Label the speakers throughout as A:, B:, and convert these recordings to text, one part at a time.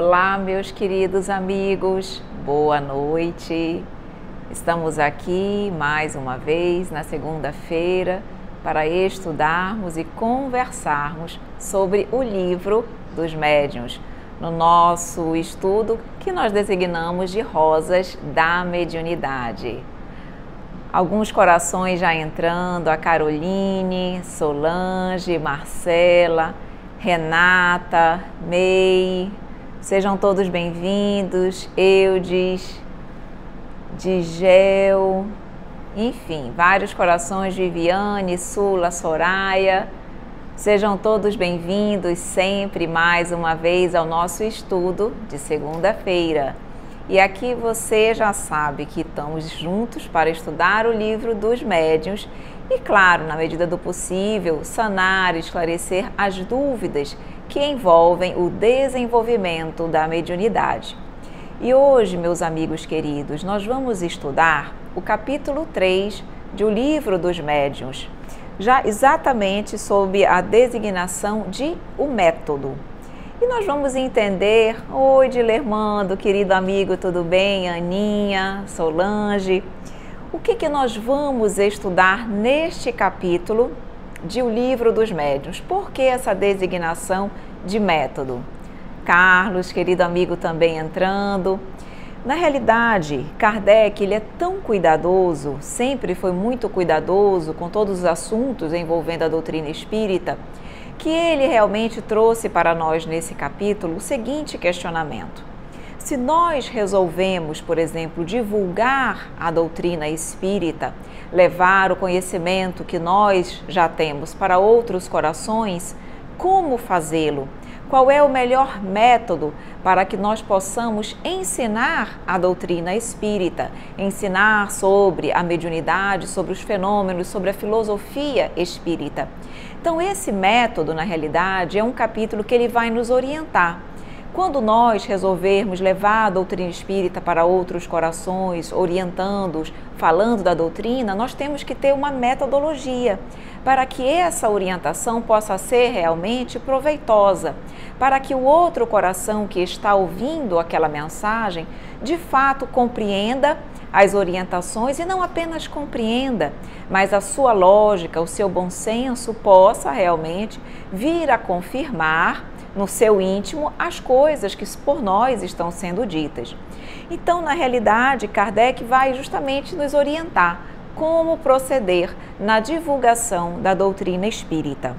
A: Olá, meus queridos amigos, boa noite. Estamos aqui mais uma vez na segunda-feira para estudarmos e conversarmos sobre o livro dos médiuns, no nosso estudo que nós designamos de Rosas da Mediunidade. Alguns corações já entrando, a Caroline, Solange, Marcela, Renata, May, sejam todos bem-vindos, Eudes, Digel, enfim, vários corações, Viviane, Sula, Soraya, sejam todos bem-vindos sempre mais uma vez ao nosso estudo de segunda-feira. E aqui você já sabe que estamos juntos para estudar o livro dos médiuns e, claro, na medida do possível, sanar e esclarecer as dúvidas que envolvem o desenvolvimento da mediunidade. E hoje, meus amigos queridos, nós vamos estudar o capítulo 3 do livro dos médiuns, já exatamente sob a designação de o método. E nós vamos entender, oi Dilermando, querido amigo, tudo bem? Aninha, Solange, o que nós vamos estudar neste capítulo de O Livro dos Médiuns? Por que essa designação de método? Carlos, querido amigo, também entrando. Na realidade, Kardec ele é tão cuidadoso, sempre foi muito cuidadoso com todos os assuntos envolvendo a doutrina espírita, que ele realmente trouxe para nós nesse capítulo o seguinte questionamento: se nós resolvemos, por exemplo, divulgar a doutrina espírita, levar o conhecimento que nós já temos para outros corações, como fazê-lo? Qual é o melhor método para que nós possamos ensinar a doutrina espírita, ensinar sobre a mediunidade, sobre os fenômenos, sobre a filosofia espírita? Então, esse método, na realidade, é um capítulo que ele vai nos orientar. Quando nós resolvermos levar a doutrina espírita para outros corações, orientando-os, falando da doutrina, nós temos que ter uma metodologia para que essa orientação possa ser realmente proveitosa, para que o outro coração que está ouvindo aquela mensagem, de fato compreenda as orientações e não apenas compreenda, mas a sua lógica, o seu bom senso possa realmente vir a confirmar no seu íntimo as coisas que por nós estão sendo ditas. Então, na realidade, Kardec vai justamente nos orientar como proceder na divulgação da doutrina espírita.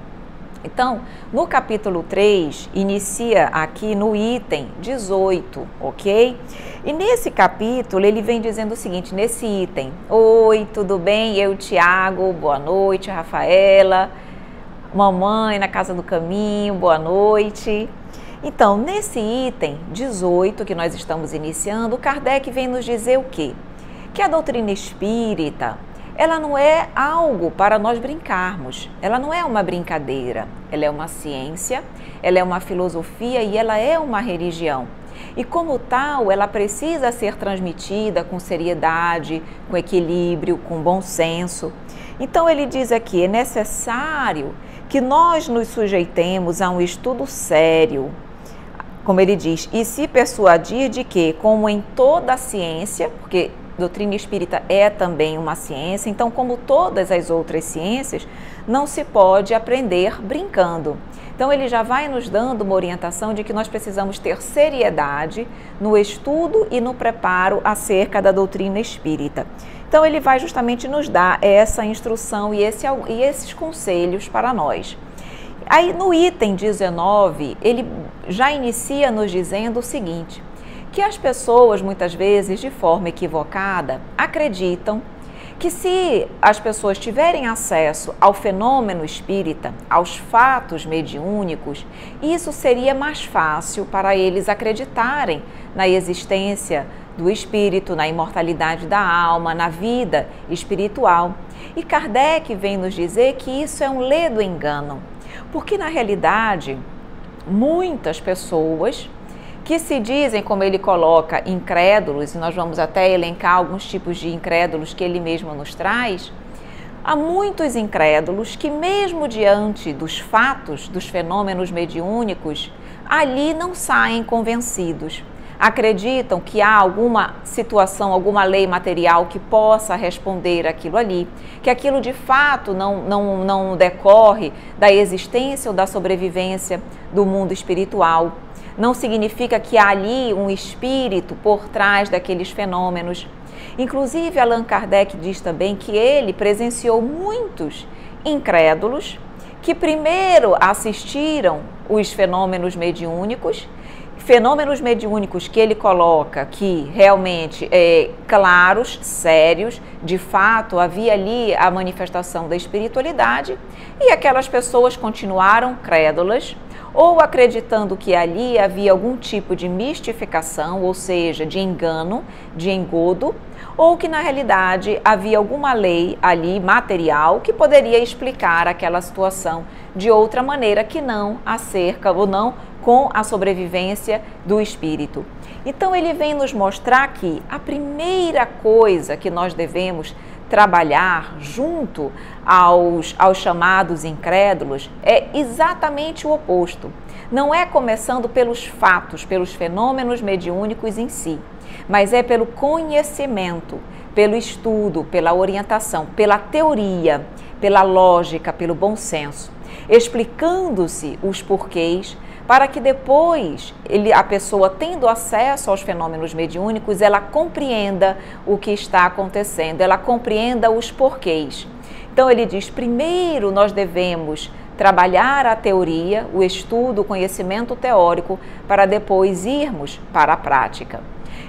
A: Então, no capítulo 3, inicia aqui no item 18, ok? E nesse capítulo, ele vem dizendo o seguinte, nesse item: oi, tudo bem? Eu, Tiago, boa noite, Rafaela, mamãe na Casa do Caminho, boa noite. Então, nesse item 18 que nós estamos iniciando, Kardec vem nos dizer o quê? Que a doutrina espírita, ela não é algo para nós brincarmos, ela não é uma brincadeira, ela é uma ciência, ela é uma filosofia e ela é uma religião. E como tal, ela precisa ser transmitida com seriedade, com equilíbrio, com bom senso. Então ele diz aqui, é necessário que nós nos sujeitemos a um estudo sério, como ele diz, e se persuadir de que, como em toda a ciência, porque doutrina espírita é também uma ciência, então como todas as outras ciências, não se pode aprender brincando. Então ele já vai nos dando uma orientação de que nós precisamos ter seriedade no estudo e no preparo acerca da doutrina espírita. Então ele vai justamente nos dar essa instrução e esses conselhos para nós. Aí no item 19, ele já inicia nos dizendo o seguinte, que as pessoas muitas vezes de forma equivocada acreditam que se as pessoas tiverem acesso ao fenômeno espírita, aos fatos mediúnicos, isso seria mais fácil para eles acreditarem na existência do espírito, na imortalidade da alma, na vida espiritual. E Kardec vem nos dizer que isso é um ledo engano, porque na realidade muitas pessoas que se dizem, como ele coloca, incrédulos, e nós vamos até elencar alguns tipos de incrédulos que ele mesmo nos traz, há muitos incrédulos que mesmo diante dos fatos, dos fenômenos mediúnicos, ali não saem convencidos. Acreditam que há alguma situação, alguma lei material que possa responder aquilo ali, que aquilo de fato não decorre da existência ou da sobrevivência do mundo espiritual. Não significa que há ali um espírito por trás daqueles fenômenos. Inclusive, Allan Kardec diz também que ele presenciou muitos incrédulos que primeiro assistiram os fenômenos mediúnicos que ele coloca que realmente claros, sérios, de fato havia ali a manifestação da espiritualidade, e aquelas pessoas continuaram crédulas ou acreditando que ali havia algum tipo de mistificação, ou seja, de engano, de engodo, ou que na realidade havia alguma lei ali material que poderia explicar aquela situação de outra maneira que não acerca ou não com a sobrevivência do espírito. Então ele vem nos mostrar que a primeira coisa que nós devemos trabalhar junto aos chamados incrédulos é exatamente o oposto. Não é começando pelos fatos, pelos fenômenos mediúnicos em si, mas é pelo conhecimento, pelo estudo, pela orientação, pela teoria, pela lógica, pelo bom senso, explicando-se os porquês, para que depois a pessoa, tendo acesso aos fenômenos mediúnicos, ela compreenda o que está acontecendo, ela compreenda os porquês. Então ele diz, primeiro nós devemos trabalhar a teoria, o estudo, o conhecimento teórico, para depois irmos para a prática.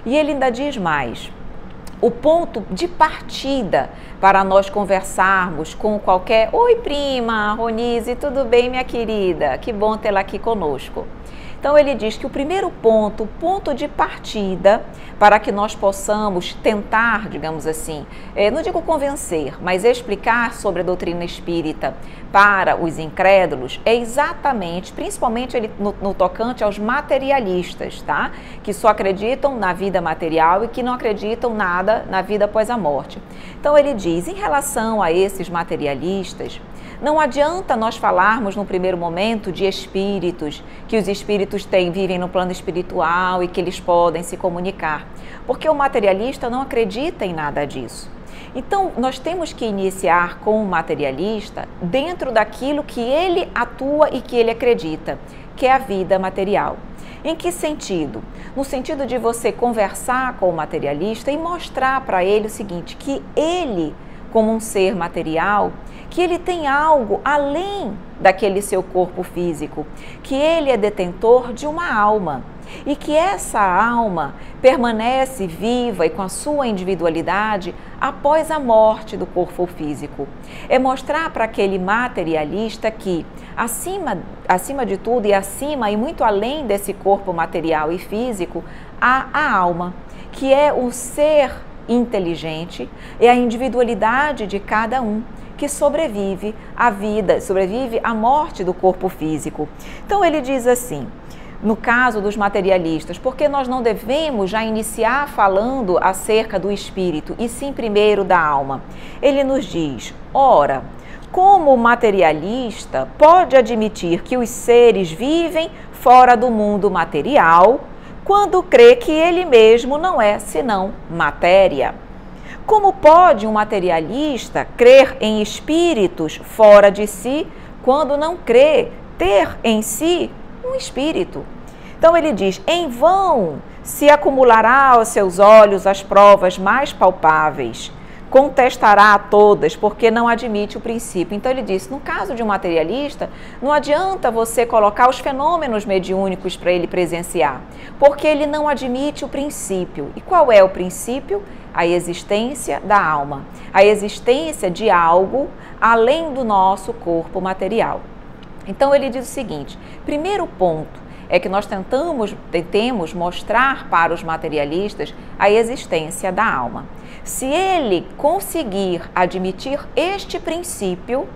A: E ele ainda diz mais, o ponto de partida para nós conversarmos com qualquer... Oi, prima, Ronise, tudo bem, minha querida? Que bom tê-la aqui conosco. Então, ele diz que o primeiro ponto, o ponto de partida para que nós possamos tentar, digamos assim, não digo convencer, mas explicar sobre a doutrina espírita para os incrédulos, é exatamente, principalmente no tocante aos materialistas, tá? Que só acreditam na vida material e que não acreditam nada na vida após a morte. Então, ele diz, em relação a esses materialistas, não adianta nós falarmos no primeiro momento de espíritos, que os espíritos vivem no plano espiritual e que eles podem se comunicar, porque o materialista não acredita em nada disso. Então, nós temos que iniciar com o materialista dentro daquilo que ele atua e que ele acredita, que é a vida material. Em que sentido? No sentido de você conversar com o materialista e mostrar para ele o seguinte, que ele, como um ser material, que ele tem algo além daquele seu corpo físico, que ele é detentor de uma alma e que essa alma permanece viva e com a sua individualidade após a morte do corpo físico. É mostrar para aquele materialista que acima de tudo e muito além desse corpo material e físico, há a alma, que é o ser inteligente, é a individualidade de cada um, que sobrevive à vida, sobrevive à morte do corpo físico. Então ele diz assim, no caso dos materialistas, porque nós não devemos já iniciar falando acerca do espírito, e sim primeiro da alma. Ele nos diz, ora, como o materialista pode admitir que os seres vivem fora do mundo material, quando crê que ele mesmo não é senão matéria? Como pode um materialista crer em espíritos fora de si, quando não crê ter em si um espírito? Então ele diz, em vão se acumulará aos seus olhos as provas mais palpáveis, contestará a todas, porque não admite o princípio. Então ele diz, no caso de um materialista, não adianta você colocar os fenômenos mediúnicos para ele presenciar, porque ele não admite o princípio. E qual é o princípio? A existência da alma, a existência de algo além do nosso corpo material. Então ele diz o seguinte, primeiro ponto é que nós tentemos mostrar para os materialistas a existência da alma. Se ele conseguir admitir este princípio,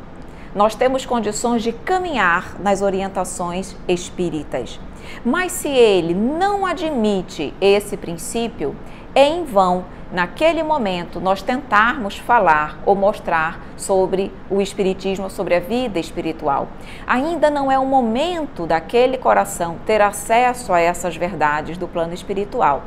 A: nós temos condições de caminhar nas orientações espíritas. Mas se ele não admite esse princípio, é em vão, naquele momento, nós tentarmos falar ou mostrar sobre o espiritismo, sobre a vida espiritual. Ainda não é o momento daquele coração ter acesso a essas verdades do plano espiritual.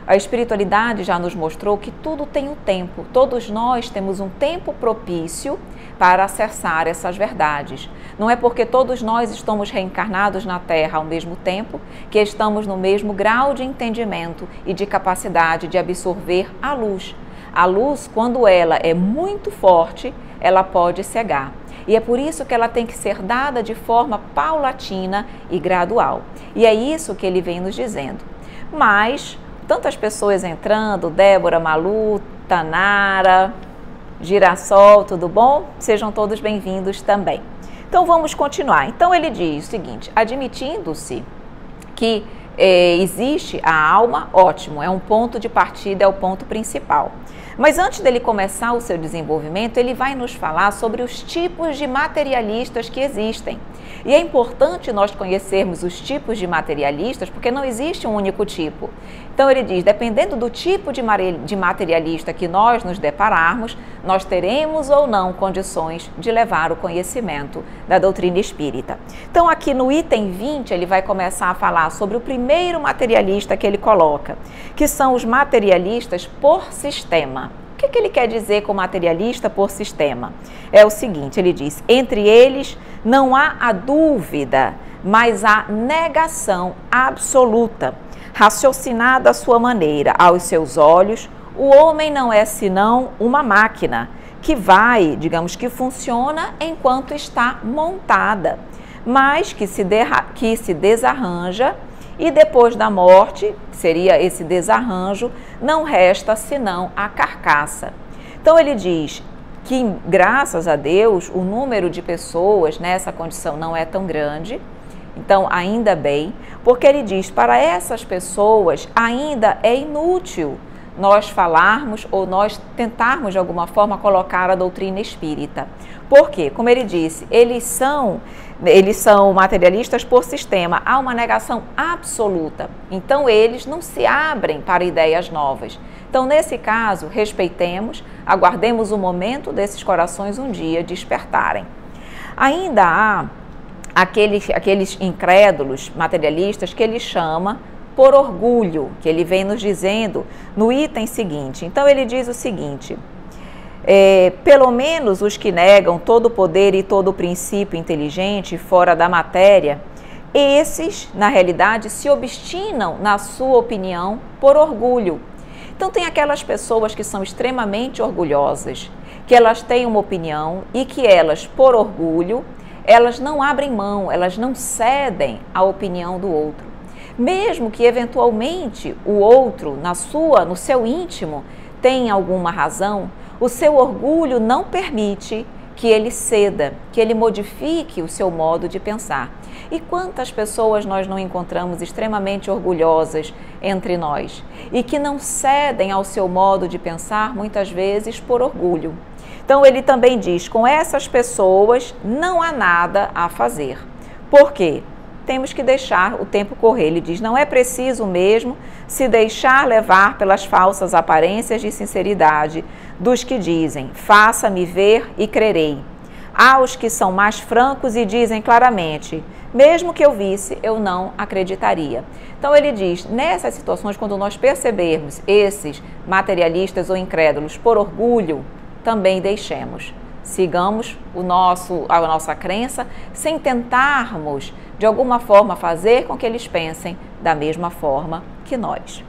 A: A espiritualidade já nos mostrou que tudo tem um tempo, todos nós temos um tempo propício para acessar essas verdades. Não é porque todos nós estamos reencarnados na Terra ao mesmo tempo que estamos no mesmo grau de entendimento e de capacidade de absorver a luz. A luz, quando ela é muito forte, ela pode cegar. E é por isso que ela tem que ser dada de forma paulatina e gradual. E é isso que ele vem nos dizendo. Mas tantas pessoas entrando, Débora, Malu, Tanara, Girassol, tudo bom? Sejam todos bem-vindos também. Então vamos continuar. Então ele diz o seguinte, admitindo-se que existe a alma, ótimo, é um ponto de partida, é o ponto principal. Mas antes dele começar o seu desenvolvimento, ele vai nos falar sobre os tipos de materialistas que existem. E é importante nós conhecermos os tipos de materialistas, porque não existe um único tipo. Então ele diz, dependendo do tipo de materialista que nós nos depararmos, nós teremos ou não condições de levar o conhecimento da doutrina espírita. Então aqui no item 20 ele vai começar a falar sobre o primeiro materialista que ele coloca, que são os materialistas por sistema. O que ele quer dizer com materialista por sistema? É o seguinte, ele diz, entre eles não há a dúvida, mas há negação absoluta, raciocinada à sua maneira, aos seus olhos, o homem não é senão uma máquina que vai, digamos que funciona enquanto está montada, mas que se desarranja e depois da morte, que seria esse desarranjo, não resta senão a carcaça. Então ele diz que, graças a Deus, o número de pessoas nessa condição não é tão grande, então ainda bem, porque ele diz, para essas pessoas ainda é inútil nós falarmos ou nós tentarmos de alguma forma colocar a doutrina espírita. Por quê? Como ele disse, eles são materialistas por sistema, há uma negação absoluta. Então eles não se abrem para ideias novas. Então nesse caso, respeitemos, aguardemos o momento desses corações um dia despertarem. Ainda há aqueles incrédulos materialistas que ele chama por orgulho, que ele vem nos dizendo no item seguinte. Então ele diz o seguinte, pelo menos os que negam todo o poder e todo o princípio inteligente fora da matéria, esses, na realidade, se obstinam na sua opinião por orgulho. Então tem aquelas pessoas que são extremamente orgulhosas, que elas têm uma opinião e que elas, por orgulho, elas não abrem mão, elas não cedem à opinião do outro. Mesmo que eventualmente o outro, no seu íntimo, tenha alguma razão, o seu orgulho não permite que ele ceda, que ele modifique o seu modo de pensar. E quantas pessoas nós não encontramos extremamente orgulhosas entre nós e que não cedem ao seu modo de pensar, muitas vezes por orgulho. Então ele também diz, com essas pessoas não há nada a fazer. Por quê? Temos que deixar o tempo correr. Ele diz, não é preciso mesmo se deixar levar pelas falsas aparências de sinceridade dos que dizem, faça-me ver e crerei. Há os que são mais francos e dizem claramente, mesmo que eu visse, eu não acreditaria. Então ele diz, nessas situações, quando nós percebermos esses materialistas ou incrédulos por orgulho, também deixemos. Sigamos a nossa crença sem tentarmos, de alguma forma, fazer com que eles pensem da mesma forma que nós.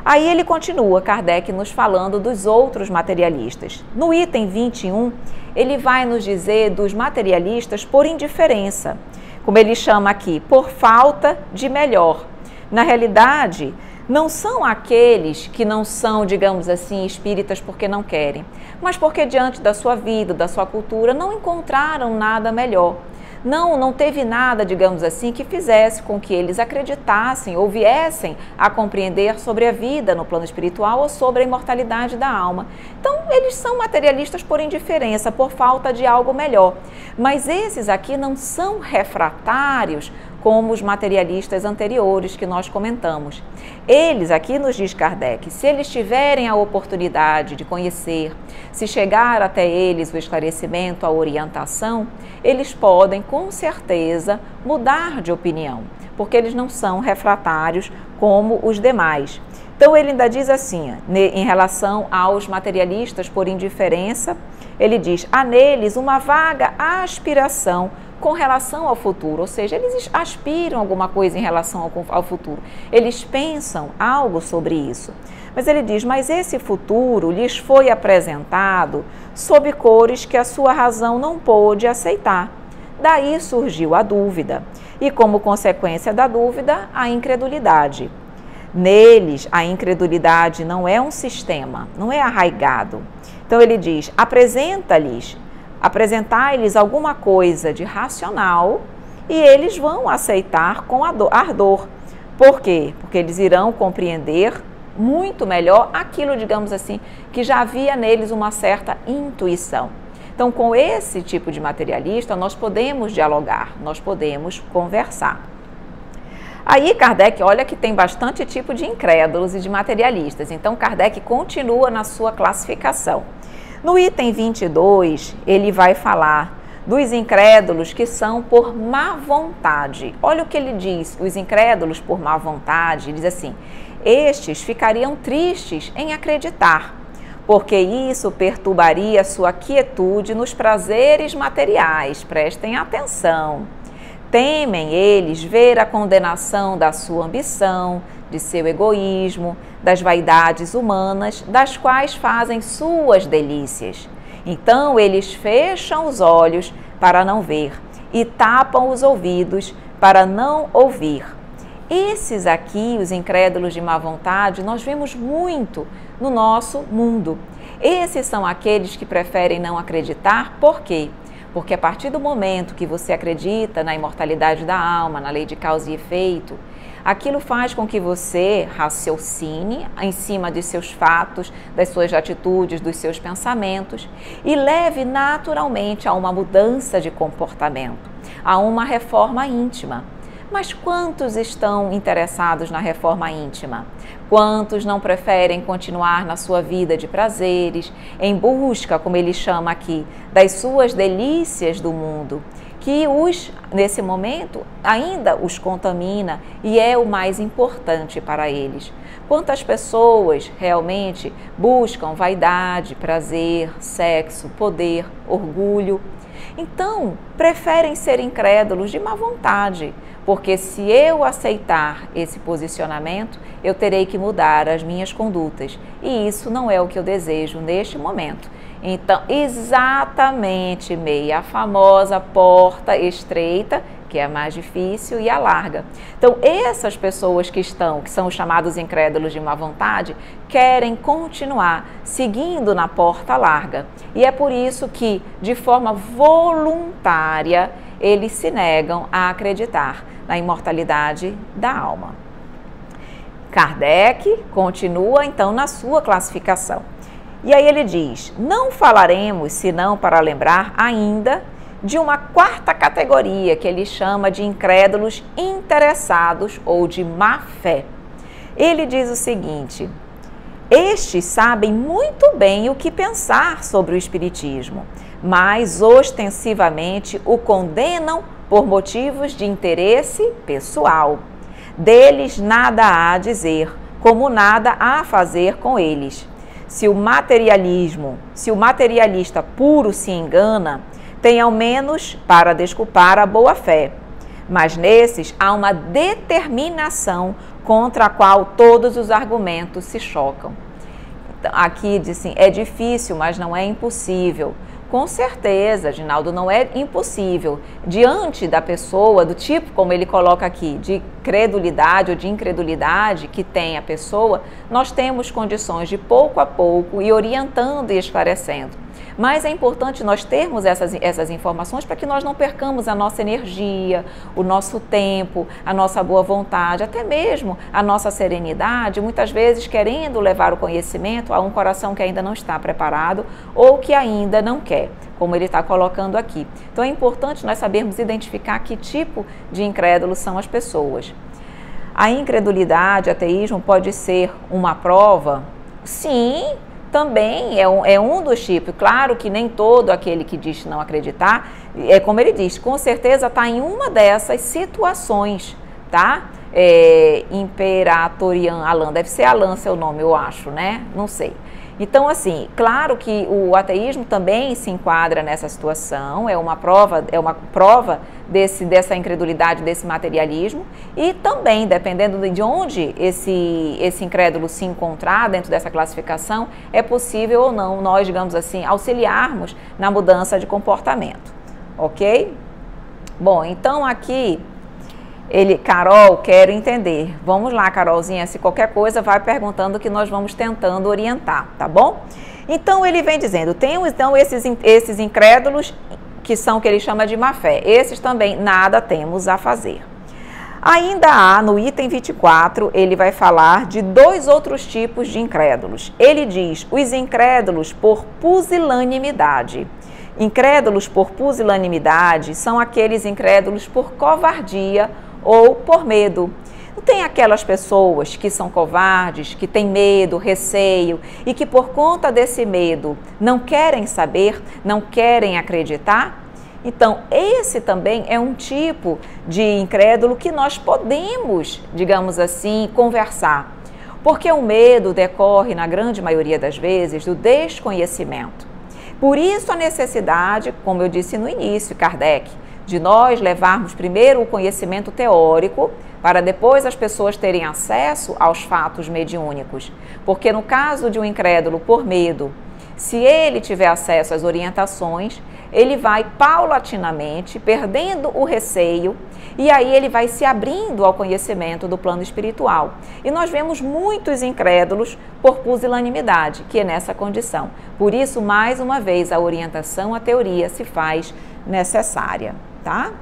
A: Aí ele continua, Kardec, nos falando dos outros materialistas. No item 21, ele vai nos dizer dos materialistas por indiferença, como ele chama aqui, por falta de melhor. Na realidade, não são aqueles que não são, digamos assim, espíritas porque não querem, mas porque diante da sua vida, da sua cultura, não encontraram nada melhor. Não teve nada, digamos assim, que fizesse com que eles acreditassem ou viessem a compreender sobre a vida no plano espiritual ou sobre a imortalidade da alma. Então, eles são materialistas por indiferença, por falta de algo melhor. Mas esses aqui não são refratários como os materialistas anteriores que nós comentamos. Eles, aqui nos diz Kardec, se eles tiverem a oportunidade de conhecer, se chegar até eles o esclarecimento, a orientação, eles podem com certeza mudar de opinião, porque eles não são refratários como os demais. Então ele ainda diz assim, em relação aos materialistas por indiferença, ele diz, há neles uma vaga aspiração com relação ao futuro, ou seja, eles aspiram alguma coisa em relação ao futuro, eles pensam algo sobre isso. Mas ele diz, mas esse futuro lhes foi apresentado sob cores que a sua razão não pôde aceitar. Daí surgiu a dúvida, e como consequência da dúvida, a incredulidade. Neles, a incredulidade não é um sistema, não é arraigado. Então ele diz, apresentai-lhes alguma coisa de racional e eles vão aceitar com ardor. Por quê? Porque eles irão compreender muito melhor aquilo, digamos assim, que já havia neles uma certa intuição. Então, com esse tipo de materialista, nós podemos dialogar, nós podemos conversar. Aí Kardec, olha que tem bastante tipo de incrédulos e de materialistas. Então, Kardec continua na sua classificação. No item 22, ele vai falar dos incrédulos que são por má vontade. Olha o que ele diz, os incrédulos por má vontade, ele diz assim, estes ficariam tristes em acreditar, porque isso perturbaria sua quietude nos prazeres materiais. Prestem atenção. Temem eles ver a condenação da sua ambição, de seu egoísmo, das vaidades humanas, das quais fazem suas delícias. Então eles fecham os olhos para não ver e tapam os ouvidos para não ouvir. Esses aqui, os incrédulos de má vontade, nós vemos muito no nosso mundo. Esses são aqueles que preferem não acreditar. Por quê? Porque a partir do momento que você acredita na imortalidade da alma, na lei de causa e efeito, aquilo faz com que você raciocine em cima dos seus fatos, das suas atitudes, dos seus pensamentos e leve naturalmente a uma mudança de comportamento, a uma reforma íntima. Mas quantos estão interessados na reforma íntima? Quantos não preferem continuar na sua vida de prazeres, em busca, como ele chama aqui, das suas delícias do mundo, que nesse momento, ainda os contamina e é o mais importante para eles? Quantas pessoas realmente buscam vaidade, prazer, sexo, poder, orgulho? Então, preferem ser incrédulos de má vontade, porque se eu aceitar esse posicionamento, eu terei que mudar as minhas condutas, e isso não é o que eu desejo neste momento. Então, exatamente, Meia, a famosa porta estreita, que é a mais difícil, e a larga. Então, essas pessoas que são os chamados incrédulos de má vontade, querem continuar seguindo na porta larga. E é por isso que, de forma voluntária, eles se negam a acreditar na imortalidade da alma. Kardec continua, então, na sua classificação. E aí ele diz, não falaremos, senão para lembrar ainda, de uma quarta categoria que ele chama de incrédulos interessados ou de má fé. Ele diz o seguinte, estes sabem muito bem o que pensar sobre o Espiritismo, mas ostensivamente o condenam por motivos de interesse pessoal. Deles nada há a dizer, como nada há a fazer com eles. Se o materialista puro se engana, tem ao menos para desculpar a boa-fé. Mas nesses há uma determinação contra a qual todos os argumentos se chocam. Então, aqui diz assim, é difícil, mas não é impossível. Com certeza, Ginaldo, não é impossível. Diante da pessoa, do tipo, como ele coloca aqui, de credulidade ou de incredulidade que tem a pessoa, nós temos condições de pouco a pouco ir orientando e esclarecendo. Mas é importante nós termos essas informações para que nós não percamos a nossa energia, o nosso tempo, a nossa boa vontade, até mesmo a nossa serenidade, muitas vezes querendo levar o conhecimento a um coração que ainda não está preparado ou que ainda não quer. como ele está colocando aqui. Então é importante nós sabermos identificar que tipo de incrédulos são as pessoas. A incredulidade, ateísmo pode ser uma prova? Sim, também é um dos tipos. Claro que nem todo aquele que diz não acreditar, é como ele diz, com certeza está em uma dessas situações, tá? Imperatorian Alain, deve ser Alain seu nome, eu acho, né? Não sei. Então, assim, claro que o ateísmo também se enquadra nessa situação, é uma prova dessa incredulidade, desse materialismo, e também, dependendo de onde esse incrédulo se encontrar dentro dessa classificação, é possível ou não nós, digamos assim, auxiliarmos na mudança de comportamento, ok? Bom, então aqui... Carol, quero entender. Vamos lá, Carolzinha, se qualquer coisa vai perguntando que nós vamos tentando orientar, tá bom? Então, ele vem dizendo, tem então esses incrédulos que são o que ele chama de má fé. Esses também nada temos a fazer. Ainda há, no item 24, ele vai falar de 2 outros tipos de incrédulos. Ele diz, os incrédulos por pusilanimidade. Incrédulos por pusilanimidade são aqueles incrédulos por covardia ou por medo. Não tem aquelas pessoas que são covardes, que têm medo, receio e que por conta desse medo não querem saber, não querem acreditar? Então, esse também é um tipo de incrédulo que nós podemos, digamos assim, conversar. Porque o medo decorre, na grande maioria das vezes, do desconhecimento. Por isso a necessidade, como eu disse no início, Kardec, de nós levarmos primeiro o conhecimento teórico para depois as pessoas terem acesso aos fatos mediúnicos. Porque no caso de um incrédulo por medo, se ele tiver acesso às orientações, ele vai paulatinamente perdendo o receio e aí ele vai se abrindo ao conhecimento do plano espiritual. E nós vemos muitos incrédulos por pusilanimidade, que é nessa condição. Por isso, mais uma vez, a orientação, a teoria se faz necessária, tá?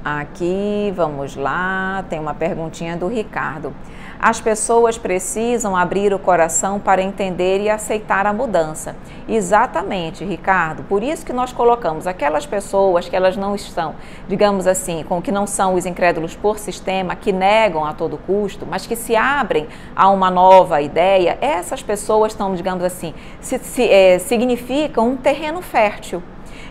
A: Aqui, vamos lá, tem uma perguntinha do Ricardo. As pessoas precisam abrir o coração para entender e aceitar a mudança. Exatamente, Ricardo. Por isso que nós colocamos aquelas pessoas que elas não estão, digamos assim, que não são os incrédulos por sistema, que negam a todo custo, mas que se abrem a uma nova ideia, essas pessoas estão, digamos assim, significam um terreno fértil.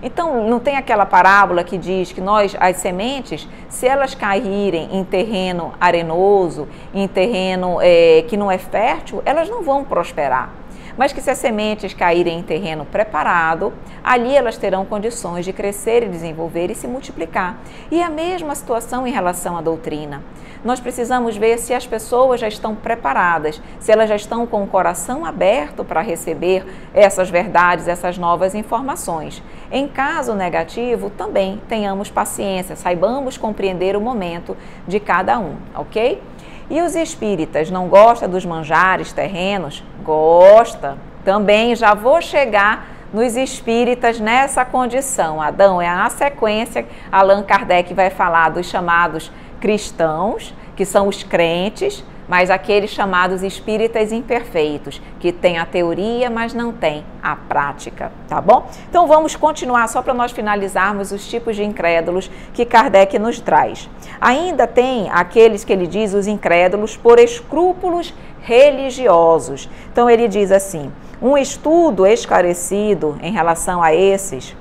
A: Então, não tem aquela parábola que diz que as sementes, se elas caírem em terreno arenoso, em terreno que não é fértil, elas não vão prosperar. Mas que se as sementes caírem em terreno preparado, ali elas terão condições de crescer e desenvolver e se multiplicar. E a mesma situação em relação à doutrina. Nós precisamos ver se as pessoas já estão preparadas, se elas já estão com o coração aberto para receber essas verdades, essas novas informações. Em caso negativo, também tenhamos paciência, saibamos compreender o momento de cada um, ok? E os espíritas não gostam dos manjares terrenos? Gosta. Também já vou chegar nos espíritas nessa condição. Adão, é a sequência, Allan Kardec vai falar dos chamados cristãos, que são os crentes, mas aqueles chamados espíritas imperfeitos, que têm a teoria, mas não têm a prática, tá bom? Então vamos continuar só para nós finalizarmos os tipos de incrédulos que Kardec nos traz. Ainda tem aqueles que ele diz os incrédulos por escrúpulos religiosos. Então ele diz assim, um estudo esclarecido em relação a esses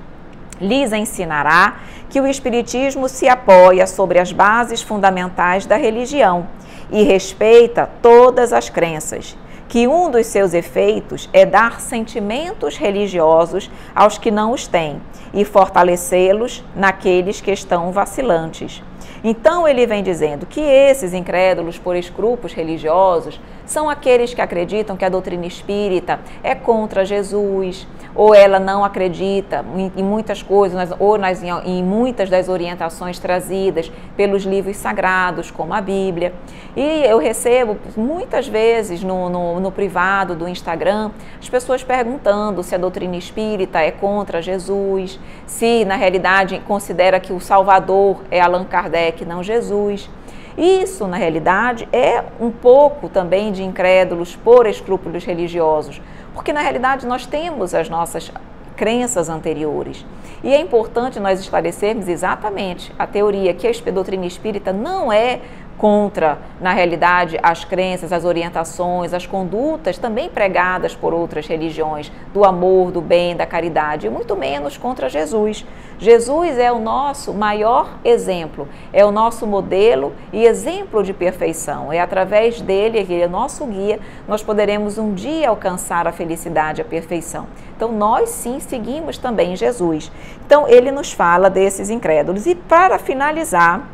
A: lhes ensinará que o Espiritismo se apoia sobre as bases fundamentais da religião e respeita todas as crenças, que um dos seus efeitos é dar sentimentos religiosos aos que não os têm e fortalecê-los naqueles que estão vacilantes. Então ele vem dizendo que esses incrédulos por escrúpulos religiosos são aqueles que acreditam que a doutrina espírita é contra Jesus, ou ela não acredita em muitas coisas, em muitas das orientações trazidas pelos livros sagrados, como a Bíblia. E eu recebo muitas vezes no privado do Instagram, as pessoas perguntando se a doutrina espírita é contra Jesus, se na realidade considera que o Salvador é Allan Kardec, não Jesus. Isso, na realidade, é um pouco também de incrédulos por escrúpulos religiosos, porque na realidade nós temos as nossas crenças anteriores. E é importante nós esclarecermos exatamente a teoria que a doutrina espírita não é contra, na realidade, as crenças, as orientações, as condutas também pregadas por outras religiões, do amor, do bem, da caridade, e muito menos contra Jesus. Jesus é o nosso maior exemplo, é o nosso modelo e exemplo de perfeição. É através dele, ele é nosso guia, nós poderemos um dia alcançar a felicidade, a perfeição. Então, nós sim seguimos também Jesus. Então, ele nos fala desses incrédulos. E para finalizar,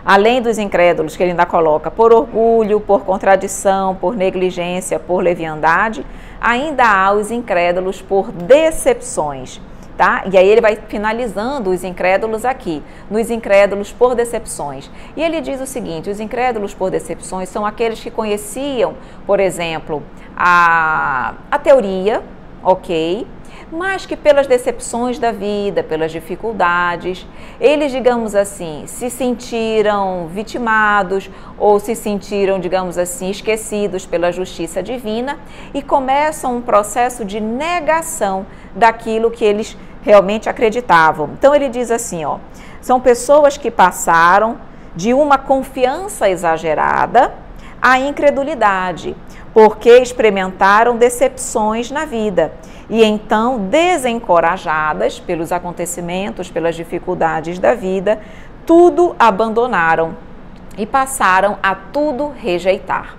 A: além dos incrédulos que ele ainda coloca por orgulho, por contradição, por negligência, por leviandade, ainda há os incrédulos por decepções, tá? E aí ele vai finalizando os incrédulos aqui, nos incrédulos por decepções. E ele diz o seguinte, os incrédulos por decepções são aqueles que conheciam, por exemplo, a teoria, ok? Mas que pelas decepções da vida, pelas dificuldades, eles, digamos assim, se sentiram vitimados ou se sentiram, digamos assim, esquecidos pela justiça divina e começam um processo de negação daquilo que eles realmente acreditavam. Então ele diz assim, ó, são pessoas que passaram de uma confiança exagerada à incredulidade, porque experimentaram decepções na vida e então, desencorajadas pelos acontecimentos, pelas dificuldades da vida, tudo abandonaram e passaram a tudo rejeitar.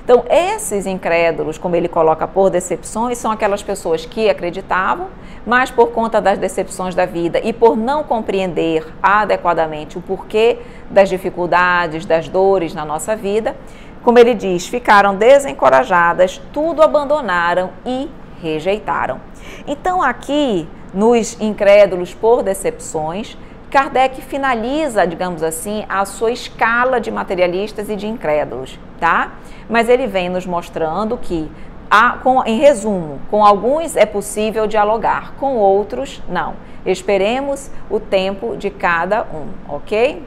A: Então, esses incrédulos, como ele coloca por decepções, são aquelas pessoas que acreditavam, mas por conta das decepções da vida e por não compreender adequadamente o porquê das dificuldades, das dores na nossa vida, como ele diz, ficaram desencorajadas, tudo abandonaram e rejeitaram. Então, aqui, nos incrédulos por decepções, Kardec finaliza, digamos assim, a sua escala de materialistas e de incrédulos, tá? Mas ele vem nos mostrando que, em resumo, com alguns é possível dialogar, com outros não. Esperemos o tempo de cada um, ok?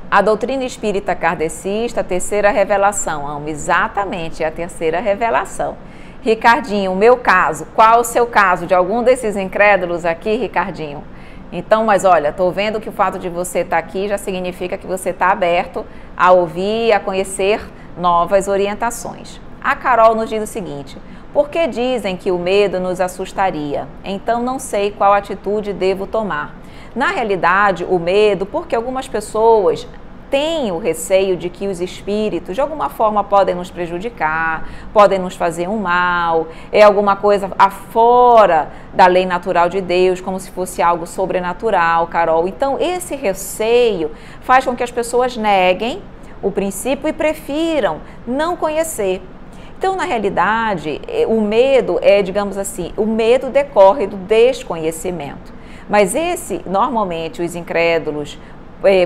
A: A doutrina espírita kardecista, a terceira revelação. Amo, exatamente, é a terceira revelação. Ricardinho, o meu caso, qual o seu caso de algum desses incrédulos aqui, Ricardinho? Então, mas olha, estou vendo que o fato de você estar aqui já significa que você está aberto a ouvir e a conhecer novas orientações. A Carol nos diz o seguinte, por que dizem que o medo nos assustaria? Então não sei qual atitude devo tomar. Na realidade, o medo, porque algumas pessoas têm o receio de que os espíritos de alguma forma podem nos prejudicar, podem nos fazer um mal, é alguma coisa afora da lei natural de Deus, como se fosse algo sobrenatural, Carol. Então, esse receio faz com que as pessoas neguem o princípio e prefiram não conhecer. Então, na realidade, o medo digamos assim, o medo decorre do desconhecimento. Mas normalmente, os incrédulos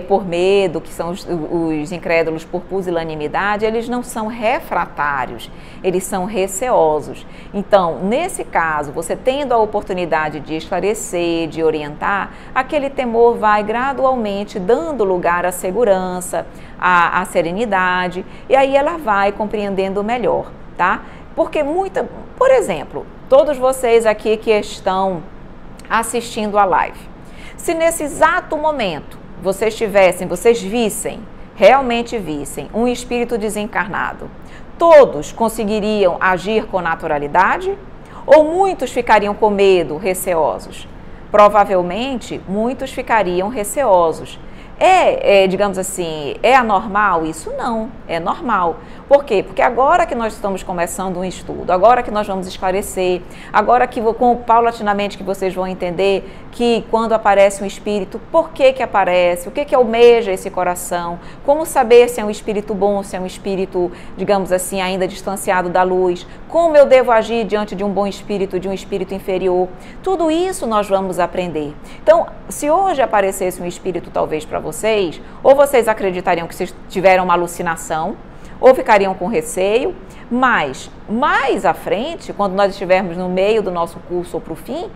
A: por medo, que são os incrédulos por pusilanimidade, eles não são refratários, eles são receosos. Então, nesse caso, você tendo a oportunidade de esclarecer, de orientar, aquele temor vai gradualmente dando lugar à segurança, à serenidade, e aí ela vai compreendendo melhor, tá? Porque por exemplo, todos vocês aqui que estão assistindo a live, se nesse exato momento vocês realmente vissem um espírito desencarnado, todos conseguiriam agir com naturalidade? Ou muitos ficariam com medo, receosos? Provavelmente, muitos ficariam receosos. Digamos assim, é anormal isso? Não, é normal. Por quê? Porque agora que nós estamos começando um estudo, agora que nós vamos esclarecer, agora que paulatinamente que vocês vão entender que quando aparece um espírito, por que aparece, o que almeja esse coração, como saber se é um espírito bom, se é um espírito, digamos assim, ainda distanciado da luz, como eu devo agir diante de um bom espírito, de um espírito inferior, tudo isso nós vamos aprender. Então, se hoje aparecesse um espírito talvez para vocês, ou vocês acreditariam que vocês tiveram uma alucinação, ou ficariam com receio, mas mais à frente, quando nós estivermos no meio do nosso curso ou para o fim,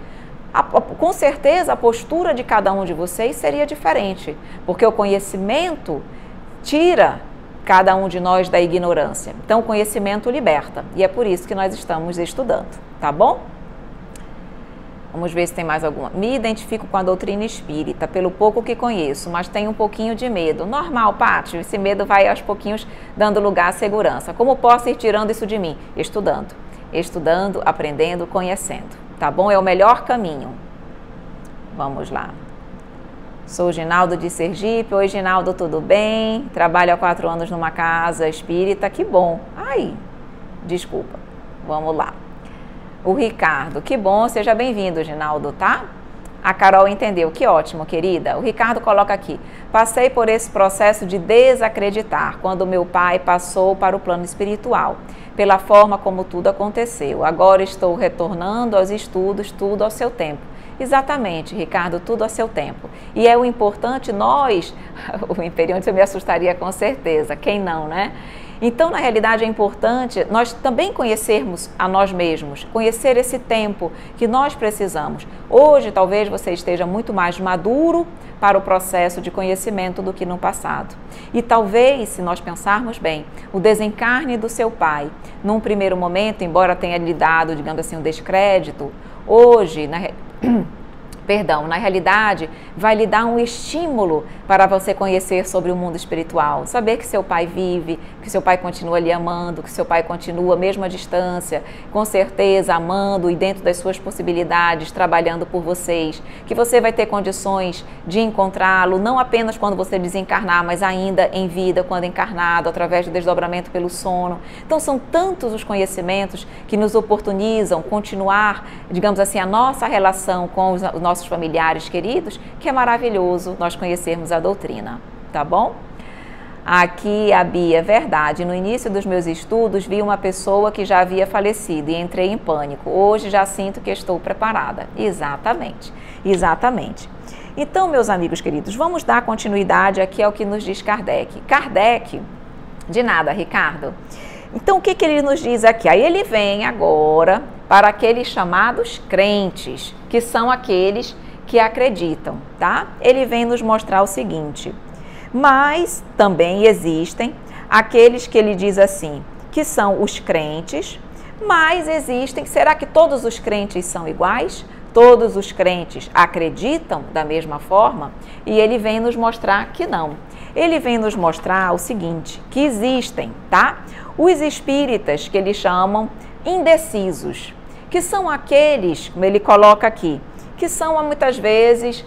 A: com certeza a postura de cada um de vocês seria diferente, porque o conhecimento tira cada um de nós da ignorância. Então o conhecimento liberta, e é por isso que nós estamos estudando, tá bom? Vamos ver se tem mais alguma. Me identifico com a doutrina espírita, pelo pouco que conheço, mas tenho um pouquinho de medo. Normal, Pati, esse medo vai aos pouquinhos dando lugar à segurança. Como posso ir tirando isso de mim? Estudando. Estudando, aprendendo, conhecendo. Tá bom? É o melhor caminho. Vamos lá. Sou Ginaldo de Sergipe. Oi, Ginaldo, tudo bem? Trabalho há 4 anos numa casa espírita. Que bom. Ai, desculpa. Vamos lá. O Ricardo, que bom, seja bem-vindo, Ginaldo, tá? A Carol entendeu, que ótimo, querida. O Ricardo coloca aqui, passei por esse processo de desacreditar, quando meu pai passou para o plano espiritual, pela forma como tudo aconteceu. Agora estou retornando aos estudos, tudo ao seu tempo. Exatamente, Ricardo, tudo a seu tempo. E é o importante, nós, o Imperiante eu me assustaria com certeza, quem não, né? Então, na realidade, é importante nós também conhecermos a nós mesmos, conhecer esse tempo que nós precisamos. Hoje, talvez você esteja muito mais maduro para o processo de conhecimento do que no passado. E talvez, se nós pensarmos bem, o desencarne do seu pai, num primeiro momento, embora tenha lhe dado, digamos assim, um descrédito, hoje, na realidade, vai lhe dar um estímulo para você conhecer sobre o mundo espiritual. Saber que seu pai vive, que seu pai continua lhe amando, que seu pai continua mesmo à distância, com certeza amando e dentro das suas possibilidades, trabalhando por vocês. Que você vai ter condições de encontrá-lo, não apenas quando você desencarnar, mas ainda em vida, quando encarnado, através do desdobramento pelo sono. Então, são tantos os conhecimentos que nos oportunizam continuar, digamos assim, a nossa relação com os nossos familiares queridos, que é maravilhoso nós conhecermos a doutrina, tá bom? Aqui a Bia, verdade, no início dos meus estudos vi uma pessoa que já havia falecido e entrei em pânico. Hoje já sinto que estou preparada. Exatamente, exatamente. Então, meus amigos queridos, vamos dar continuidade aqui ao que nos diz Kardec. Kardec, de nada, Ricardo. Então, o que ele nos diz aqui? Aí ele vem agora para aqueles chamados crentes, que são aqueles que acreditam, tá? Ele vem nos mostrar o seguinte, mas também existem aqueles que ele diz assim, que são os crentes, mas existem, será que todos os crentes são iguais? Todos os crentes acreditam da mesma forma? E ele vem nos mostrar que não. Ele vem nos mostrar o seguinte, que existem, tá? Os espíritas que eles chamam indecisos, que são aqueles, como ele coloca aqui, que são muitas vezes,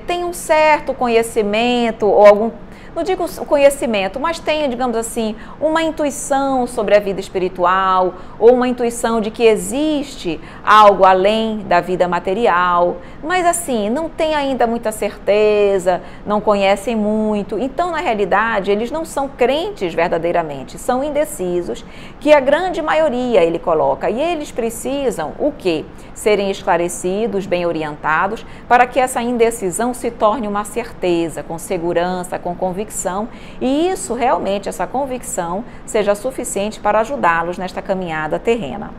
A: têm um certo conhecimento ou algum, não digo conhecimento, mas tem, digamos assim, uma intuição sobre a vida espiritual ou uma intuição de que existe algo além da vida material, mas assim, não tem ainda muita certeza, não conhecem muito. Então, na realidade, eles não são crentes verdadeiramente, são indecisos, que a grande maioria ele coloca, e eles precisam o quê? Serem esclarecidos, bem orientados, para que essa indecisão se torne uma certeza, com segurança, com convicção, e isso realmente, essa convicção, seja suficiente para ajudá-los nesta caminhada terrena.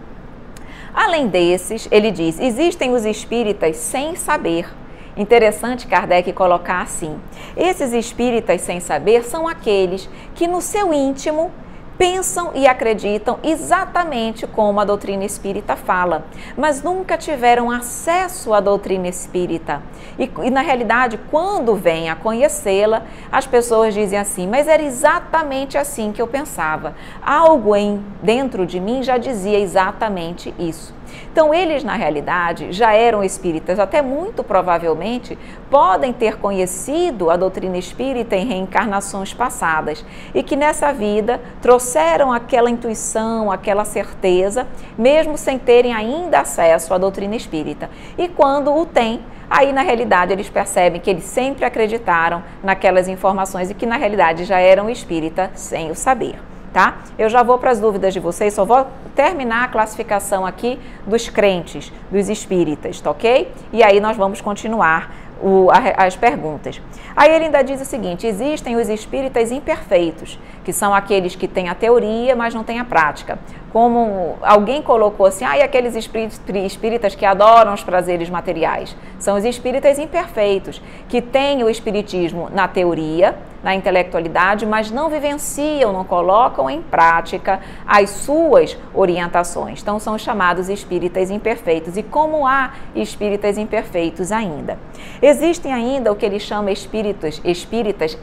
A: Além desses, ele diz, existem os espíritas sem saber. Interessante Kardec colocar assim, esses espíritas sem saber são aqueles que no seu íntimo pensam e acreditam exatamente como a doutrina espírita fala, mas nunca tiveram acesso à doutrina espírita. E na realidade, quando vêm a conhecê-la, as pessoas dizem assim, mas era exatamente assim que eu pensava. Algo dentro de mim já dizia exatamente isso. Então, eles, na realidade, já eram espíritas, até muito provavelmente podem ter conhecido a doutrina espírita em reencarnações passadas e que nessa vida trouxeram aquela intuição, aquela certeza, mesmo sem terem ainda acesso à doutrina espírita. E quando o têm, aí na realidade eles percebem que eles sempre acreditaram naquelas informações e que na realidade já eram espíritas sem o saber. Tá? Eu já vou para as dúvidas de vocês, só vou terminar a classificação aqui dos crentes, dos espíritas, tá ok? E aí nós vamos continuar as perguntas. Aí ele ainda diz o seguinte, existem os espíritas imperfeitos, que são aqueles que têm a teoria, mas não têm a prática. como alguém colocou assim, e aqueles espíritas que adoram os prazeres materiais. São os espíritas imperfeitos, que têm o espiritismo na teoria, na intelectualidade, mas não vivenciam, não colocam em prática as suas orientações. Então, são chamados espíritas imperfeitos. E como há espíritas imperfeitos ainda? Existem ainda o que ele chama espíritas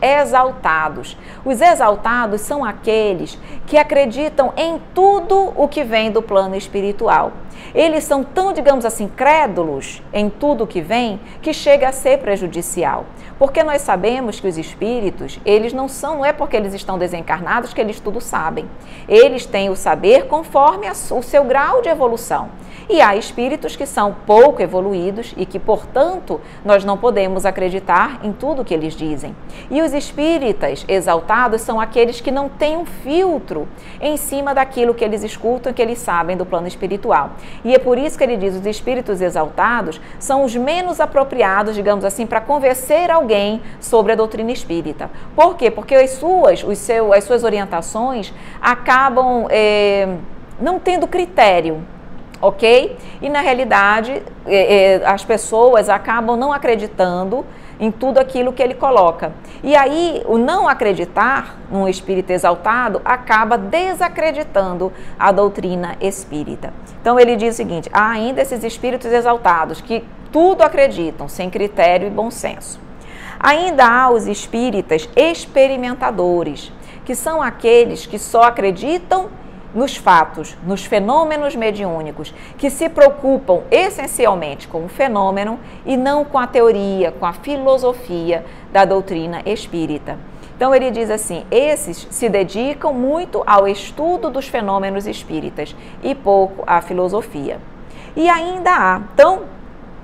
A: exaltados. Os exaltados são aqueles que acreditam em tudo o que vem do plano espiritual. Eles são tão, digamos assim, crédulos em tudo que vem, que chega a ser prejudicial. Porque nós sabemos que os espíritos, eles não é porque eles estão desencarnados que eles tudo sabem. Eles têm o saber conforme o seu grau de evolução. E há espíritos que são pouco evoluídos e que, portanto, nós não podemos acreditar em tudo que eles dizem. E os espíritas exaltados são aqueles que não têm um filtro em cima daquilo que eles escutam e que eles sabem do plano espiritual. E é por isso que ele diz, os espíritos exaltados são os menos apropriados, digamos assim, para convencer alguém sobre a doutrina espírita. Por quê? Porque as suas orientações acabam não tendo critério. Ok? E na realidade, as pessoas acabam não acreditando em tudo aquilo que ele coloca. E aí, o não acreditar num espírito exaltado acaba desacreditando a doutrina espírita. Então, ele diz o seguinte, há ainda esses espíritos exaltados que tudo acreditam, sem critério e bom senso. Ainda há os espíritas experimentadores, que são aqueles que só acreditam nos fatos, nos fenômenos mediúnicos, que se preocupam essencialmente com o fenômeno e não com a teoria, com a filosofia da doutrina espírita. Então ele diz assim, esses se dedicam muito ao estudo dos fenômenos espíritas e pouco à filosofia. E ainda há, então,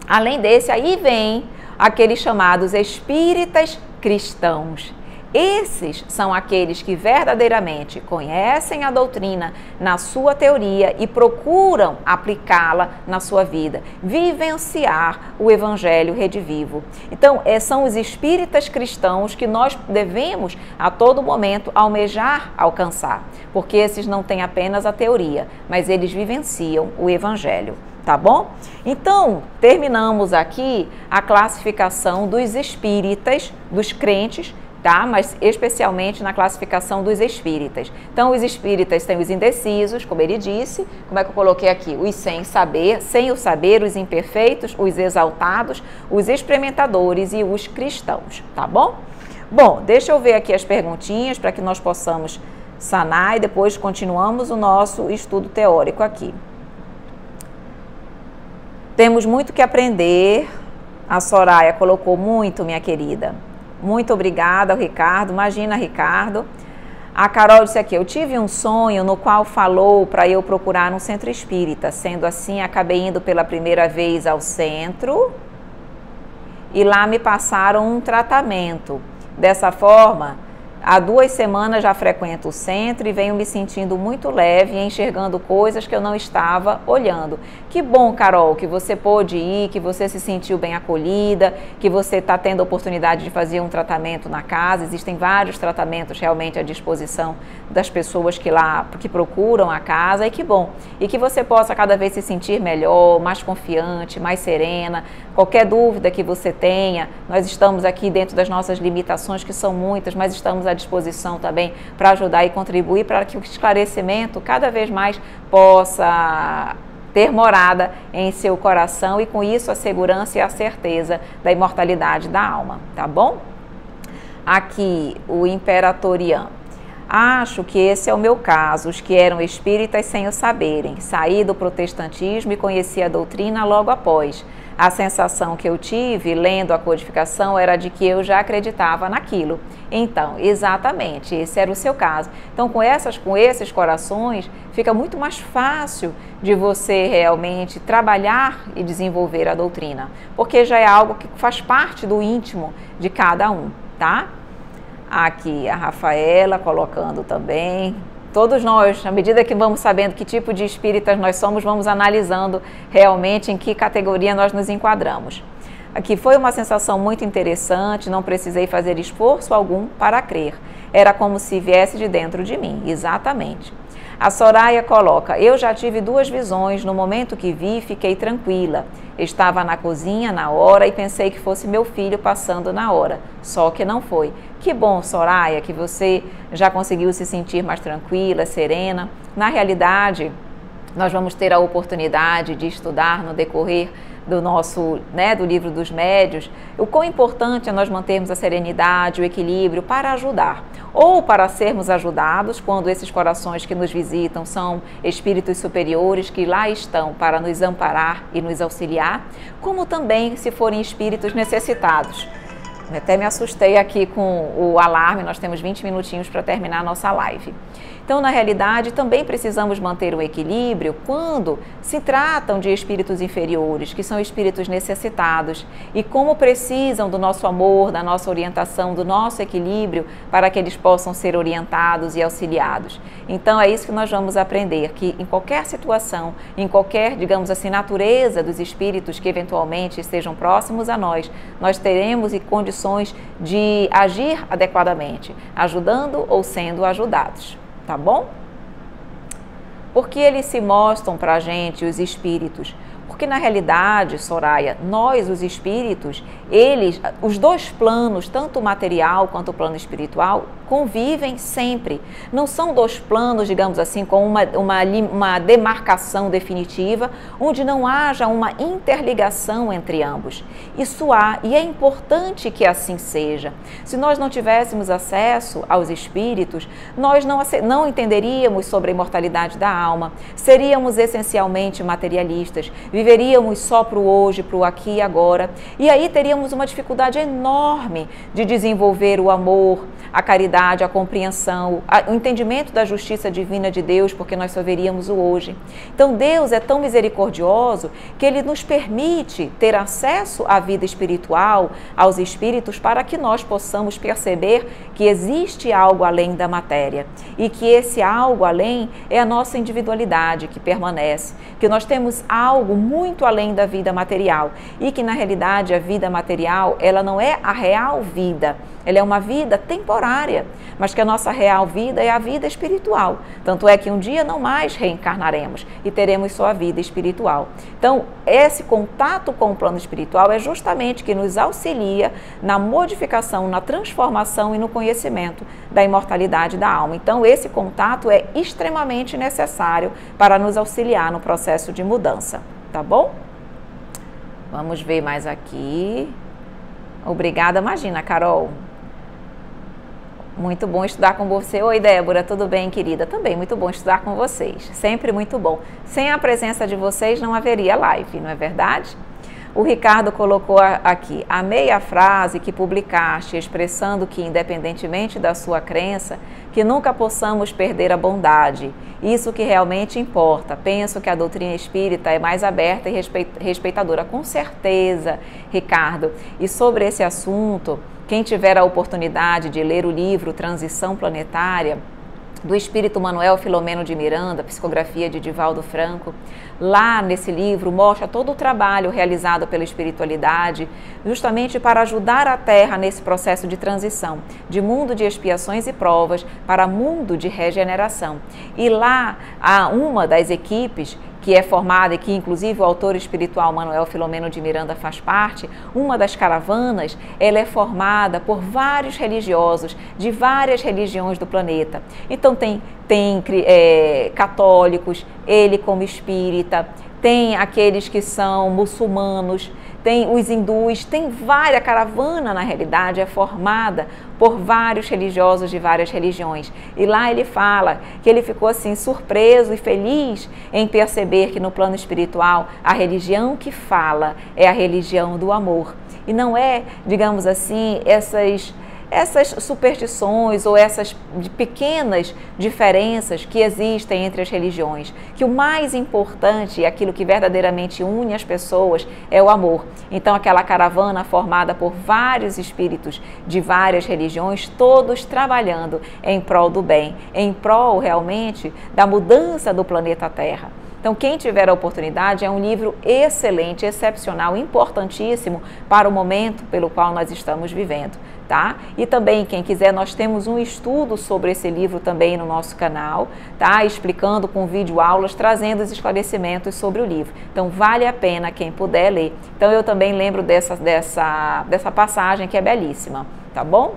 A: além desse, aí vem aqueles chamados espíritas cristãos. Esses são aqueles que verdadeiramente conhecem a doutrina na sua teoria e procuram aplicá-la na sua vida, vivenciar o Evangelho redivivo. Então, são os espíritas cristãos que nós devemos a todo momento almejar alcançar, porque esses não têm apenas a teoria, mas eles vivenciam o Evangelho. Tá bom? Então, terminamos aqui a classificação dos espíritas, dos crentes, tá? Mas especialmente na classificação dos espíritas. Então, os espíritas têm os indecisos, como ele disse, como é que eu coloquei aqui? Os sem o saber, os imperfeitos, os exaltados, os experimentadores e os cristãos, tá bom? Bom, deixa eu ver aqui as perguntinhas para que nós possamos sanar e depois continuamos o nosso estudo teórico aqui. Temos muito que aprender. A Soraya colocou muito, minha querida. Muito obrigada ao Ricardo. Imagina, Ricardo. A Carol disse aqui, eu tive um sonho no qual falou para eu procurar um centro espírita. Sendo assim, acabei indo pela primeira vez ao centro e lá me passaram um tratamento. Dessa forma, há 2 semanas já frequento o centro e venho me sentindo muito leve e enxergando coisas que eu não estava olhando. Que bom, Carol, que você pôde ir, que você se sentiu bem acolhida, que você está tendo a oportunidade de fazer um tratamento na casa. Existem vários tratamentos realmente à disposição das pessoas que procuram a casa, e que bom. E que você possa cada vez se sentir melhor, mais confiante, mais serena. Qualquer dúvida que você tenha, nós estamos aqui dentro das nossas limitações, que são muitas, mas estamos à disposição também para ajudar e contribuir para que o esclarecimento cada vez mais possa ter morada em seu coração e com isso a segurança e a certeza da imortalidade da alma, tá bom? Aqui o Imperatorian. Acho que esse é o meu caso, os que eram espíritas sem o saberem. Saí do protestantismo e conheci a doutrina logo após. A sensação que eu tive, lendo a codificação, era de que eu já acreditava naquilo. Então, exatamente, esse era o seu caso. Então, com esses corações, fica muito mais fácil de você realmente trabalhar e desenvolver a doutrina, porque já é algo que faz parte do íntimo de cada um, tá? Aqui a Rafaela colocando também. Todos nós, à medida que vamos sabendo que tipo de espíritas nós somos, vamos analisando realmente em que categoria nós nos enquadramos. Aqui foi uma sensação muito interessante, não precisei fazer esforço algum para crer. Era como se viesse de dentro de mim, exatamente. A Soraya coloca: eu já tive 2 visões, no momento que vi, fiquei tranquila. Estava na cozinha na hora e pensei que fosse meu filho passando na hora, só que não foi. Que bom, Soraya, que você já conseguiu se sentir mais tranquila, serena. Na realidade, nós vamos ter a oportunidade de estudar no decorrer do nosso, do livro dos médios, o quão importante é nós mantermos a serenidade, o equilíbrio para ajudar, ou para sermos ajudados quando esses corações que nos visitam são espíritos superiores que lá estão para nos amparar e nos auxiliar, como também se forem espíritos necessitados. Até me assustei aqui com o alarme, nós temos 20 minutinhos para terminar a nossa live. Então, na realidade, também precisamos manter o equilíbrio quando se tratam de espíritos inferiores, que são espíritos necessitados e como precisam do nosso amor, da nossa orientação, do nosso equilíbrio para que eles possam ser orientados e auxiliados. Então, é isso que nós vamos aprender, que em qualquer situação, em qualquer, digamos assim, natureza dos espíritos que eventualmente estejam próximos a nós, nós teremos condições de agir adequadamente, ajudando ou sendo ajudados. Tá bom? Porque eles se mostram para a gente, os espíritos? Porque na realidade, Soraya, nós, os espíritos, eles, os 2 planos, tanto o material quanto o plano espiritual, convivem sempre. Não são 2 planos, digamos assim, com uma demarcação definitiva, onde não haja uma interligação entre ambos. Isso há, e é importante que assim seja. Se nós não tivéssemos acesso aos espíritos, nós não entenderíamos sobre a imortalidade da alma, seríamos essencialmente materialistas, viveríamos só para o hoje, para o aqui e agora, e aí teríamos uma dificuldade enorme de desenvolver o amor, a caridade, a compreensão, o entendimento da justiça divina de Deus, porque nós só veríamos o hoje. Então Deus é tão misericordioso que Ele nos permite ter acesso à vida espiritual, aos espíritos, para que nós possamos perceber que existe algo além da matéria e que esse algo além é a nossa individualidade que permanece, que nós temos algo muito além da vida material e que na realidade a vida material ela não é a real vida, ela é uma vida temporária, mas que a nossa real vida é a vida espiritual. Tanto é que um dia não mais reencarnaremos e teremos só a vida espiritual. Então, esse contato com o plano espiritual é justamente que nos auxilia na modificação, na transformação e no conhecimento da imortalidade da alma. Então, esse contato é extremamente necessário para nos auxiliar no processo de mudança, tá bom? Vamos ver mais aqui. Obrigada, imagina, Carol. Muito bom estudar com você. Oi, Débora, tudo bem, querida? Também muito bom estudar com vocês. Sempre muito bom. Sem a presença de vocês não haveria live, não é verdade? O Ricardo colocou aqui: amei a frase que publicaste, expressando que, independentemente da sua crença, que nunca possamos perder a bondade. Isso que realmente importa. Penso que a doutrina espírita é mais aberta e respeitadora. Com certeza, Ricardo. E sobre esse assunto, quem tiver a oportunidade de ler o livro Transição Planetária, do espírito Manuel Filomeno de Miranda, psicografia de Divaldo Franco, lá nesse livro mostra todo o trabalho realizado pela espiritualidade, justamente para ajudar a Terra nesse processo de transição, de mundo de expiações e provas para mundo de regeneração. E lá há uma das equipes que é formada e que inclusive o autor espiritual Manuel Filomeno de Miranda faz parte, uma das caravanas, ela é formada por vários religiosos de várias religiões do planeta. Então tem católicos, ele como espírita, tem aqueles que são muçulmanos, tem os hindus, tem várias, a caravana na realidade é formada por vários religiosos de várias religiões. E lá ele fala que ele ficou assim surpreso e feliz em perceber que no plano espiritual a religião que fala é a religião do amor. E não é, digamos assim, essas superstições ou essas pequenas diferenças que existem entre as religiões, que o mais importante, aquilo que verdadeiramente une as pessoas, é o amor. Então aquela caravana formada por vários espíritos de várias religiões, todos trabalhando em prol do bem, em prol realmente da mudança do planeta Terra. Então, quem tiver a oportunidade, é um livro excelente, excepcional, importantíssimo para o momento pelo qual nós estamos vivendo, tá? E também, quem quiser, nós temos um estudo sobre esse livro também no nosso canal, tá? Explicando com videoaulas, trazendo os esclarecimentos sobre o livro. Então, vale a pena quem puder ler. Então, eu também lembro dessa passagem que é belíssima, tá bom?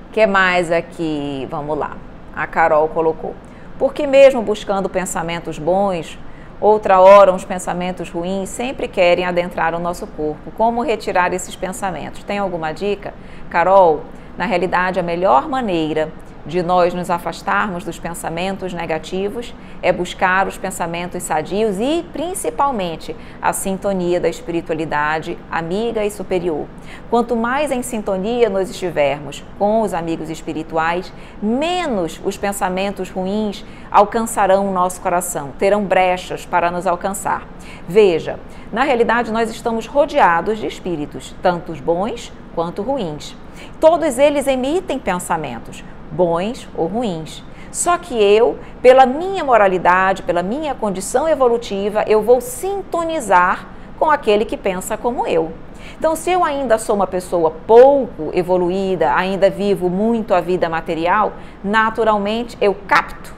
A: O que mais aqui? Vamos lá. A Carol colocou. Porque mesmo buscando pensamentos bons, outra hora uns pensamentos ruins sempre querem adentrar o nosso corpo. Como retirar esses pensamentos? Tem alguma dica? Carol, na realidade, a melhor maneira de nós nos afastarmos dos pensamentos negativos é buscar os pensamentos sadios e, principalmente, a sintonia da espiritualidade amiga e superior. Quanto mais em sintonia nós estivermos com os amigos espirituais, menos os pensamentos ruins alcançarão o nosso coração, terão brechas para nos alcançar. Veja, na realidade nós estamos rodeados de espíritos, tanto bons quanto ruins. Todos eles emitem pensamentos, bons ou ruins. Só que eu, pela minha moralidade, pela minha condição evolutiva, eu vou sintonizar com aquele que pensa como eu. Então, se eu ainda sou uma pessoa pouco evoluída, ainda vivo muito a vida material, naturalmente eu capto,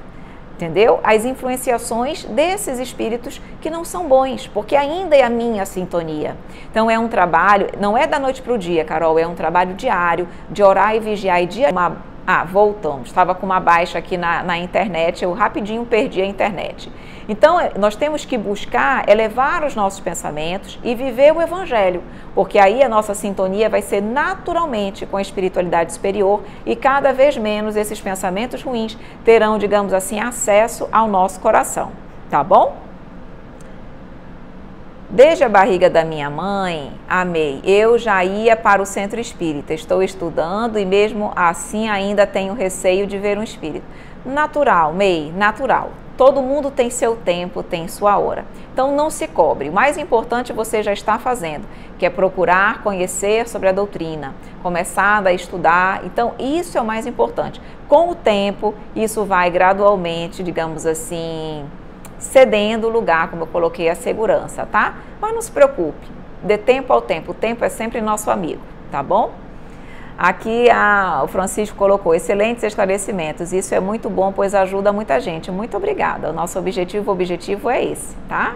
A: entendeu? As influenciações desses espíritos que não são bons, porque ainda é a minha sintonia. Então é um trabalho, não é da noite para o dia, Carol, é um trabalho diário, de orar e vigiar e dia... voltamos, estava com uma baixa aqui na internet, eu rapidinho perdi a internet. Então, nós temos que buscar elevar os nossos pensamentos e viver o Evangelho, porque aí a nossa sintonia vai ser naturalmente com a espiritualidade superior e cada vez menos esses pensamentos ruins terão, digamos assim, acesso ao nosso coração, tá bom? Desde a barriga da minha mãe, amei, eu já ia para o centro espírita, estou estudando e mesmo assim ainda tenho receio de ver um espírito. Natural, Mei, natural. Todo mundo tem seu tempo, tem sua hora. Então não se cobre. O mais importante você já está fazendo, que é procurar conhecer sobre a doutrina, começar a estudar. Então isso é o mais importante. Com o tempo, isso vai gradualmente, digamos assim, cedendo o lugar, como eu coloquei, a segurança, tá? Mas não se preocupe, dê tempo ao tempo, o tempo é sempre nosso amigo, tá bom? Aqui o Francisco colocou excelentes esclarecimentos, isso é muito bom, pois ajuda muita gente, muito obrigada, o nosso objetivo é esse, tá?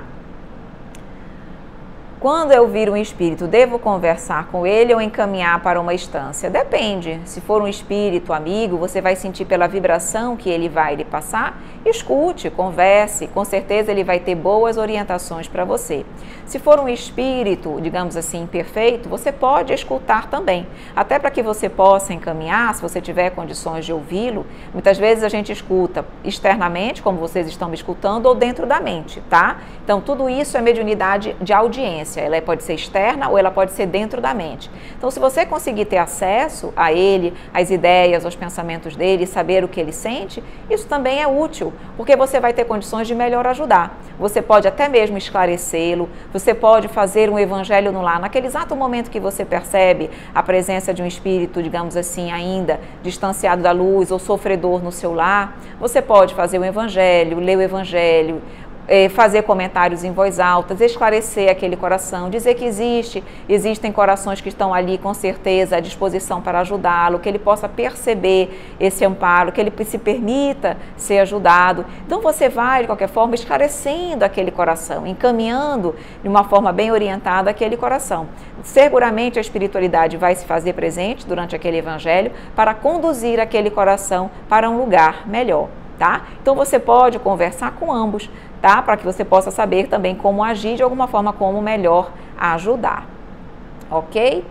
A: Quando eu vir um espírito, devo conversar com ele ou encaminhar para uma instância? Depende. Se for um espírito amigo, você vai sentir pela vibração que ele vai lhe passar. Escute, converse, com certeza ele vai ter boas orientações para você. Se for um espírito, digamos assim, imperfeito, você pode escutar também. Até para que você possa encaminhar, se você tiver condições de ouvi-lo, muitas vezes a gente escuta externamente, como vocês estão me escutando, ou dentro da mente, tá? Então, tudo isso é mediunidade de audiência. Ela pode ser externa ou ela pode ser dentro da mente. Então, se você conseguir ter acesso a ele, às ideias, aos pensamentos dele, saber o que ele sente, isso também é útil, porque você vai ter condições de melhor ajudar. Você pode até mesmo esclarecê-lo, você pode fazer um evangelho no lar. Naquele exato momento que você percebe a presença de um espírito, digamos assim, ainda distanciado da luz ou sofredor no seu lar, você pode fazer o evangelho, ler o evangelho, fazer comentários em voz alta, esclarecer aquele coração, dizer que existem corações que estão ali com certeza à disposição para ajudá-lo, que ele possa perceber esse amparo, que ele se permita ser ajudado. Então você vai, de qualquer forma, esclarecendo aquele coração, encaminhando de uma forma bem orientada aquele coração. Seguramente a espiritualidade vai se fazer presente durante aquele evangelho para conduzir aquele coração para um lugar melhor, tá? Então você pode conversar com ambos, tá? Para que você possa saber também como agir, de alguma forma, como melhor ajudar, ok?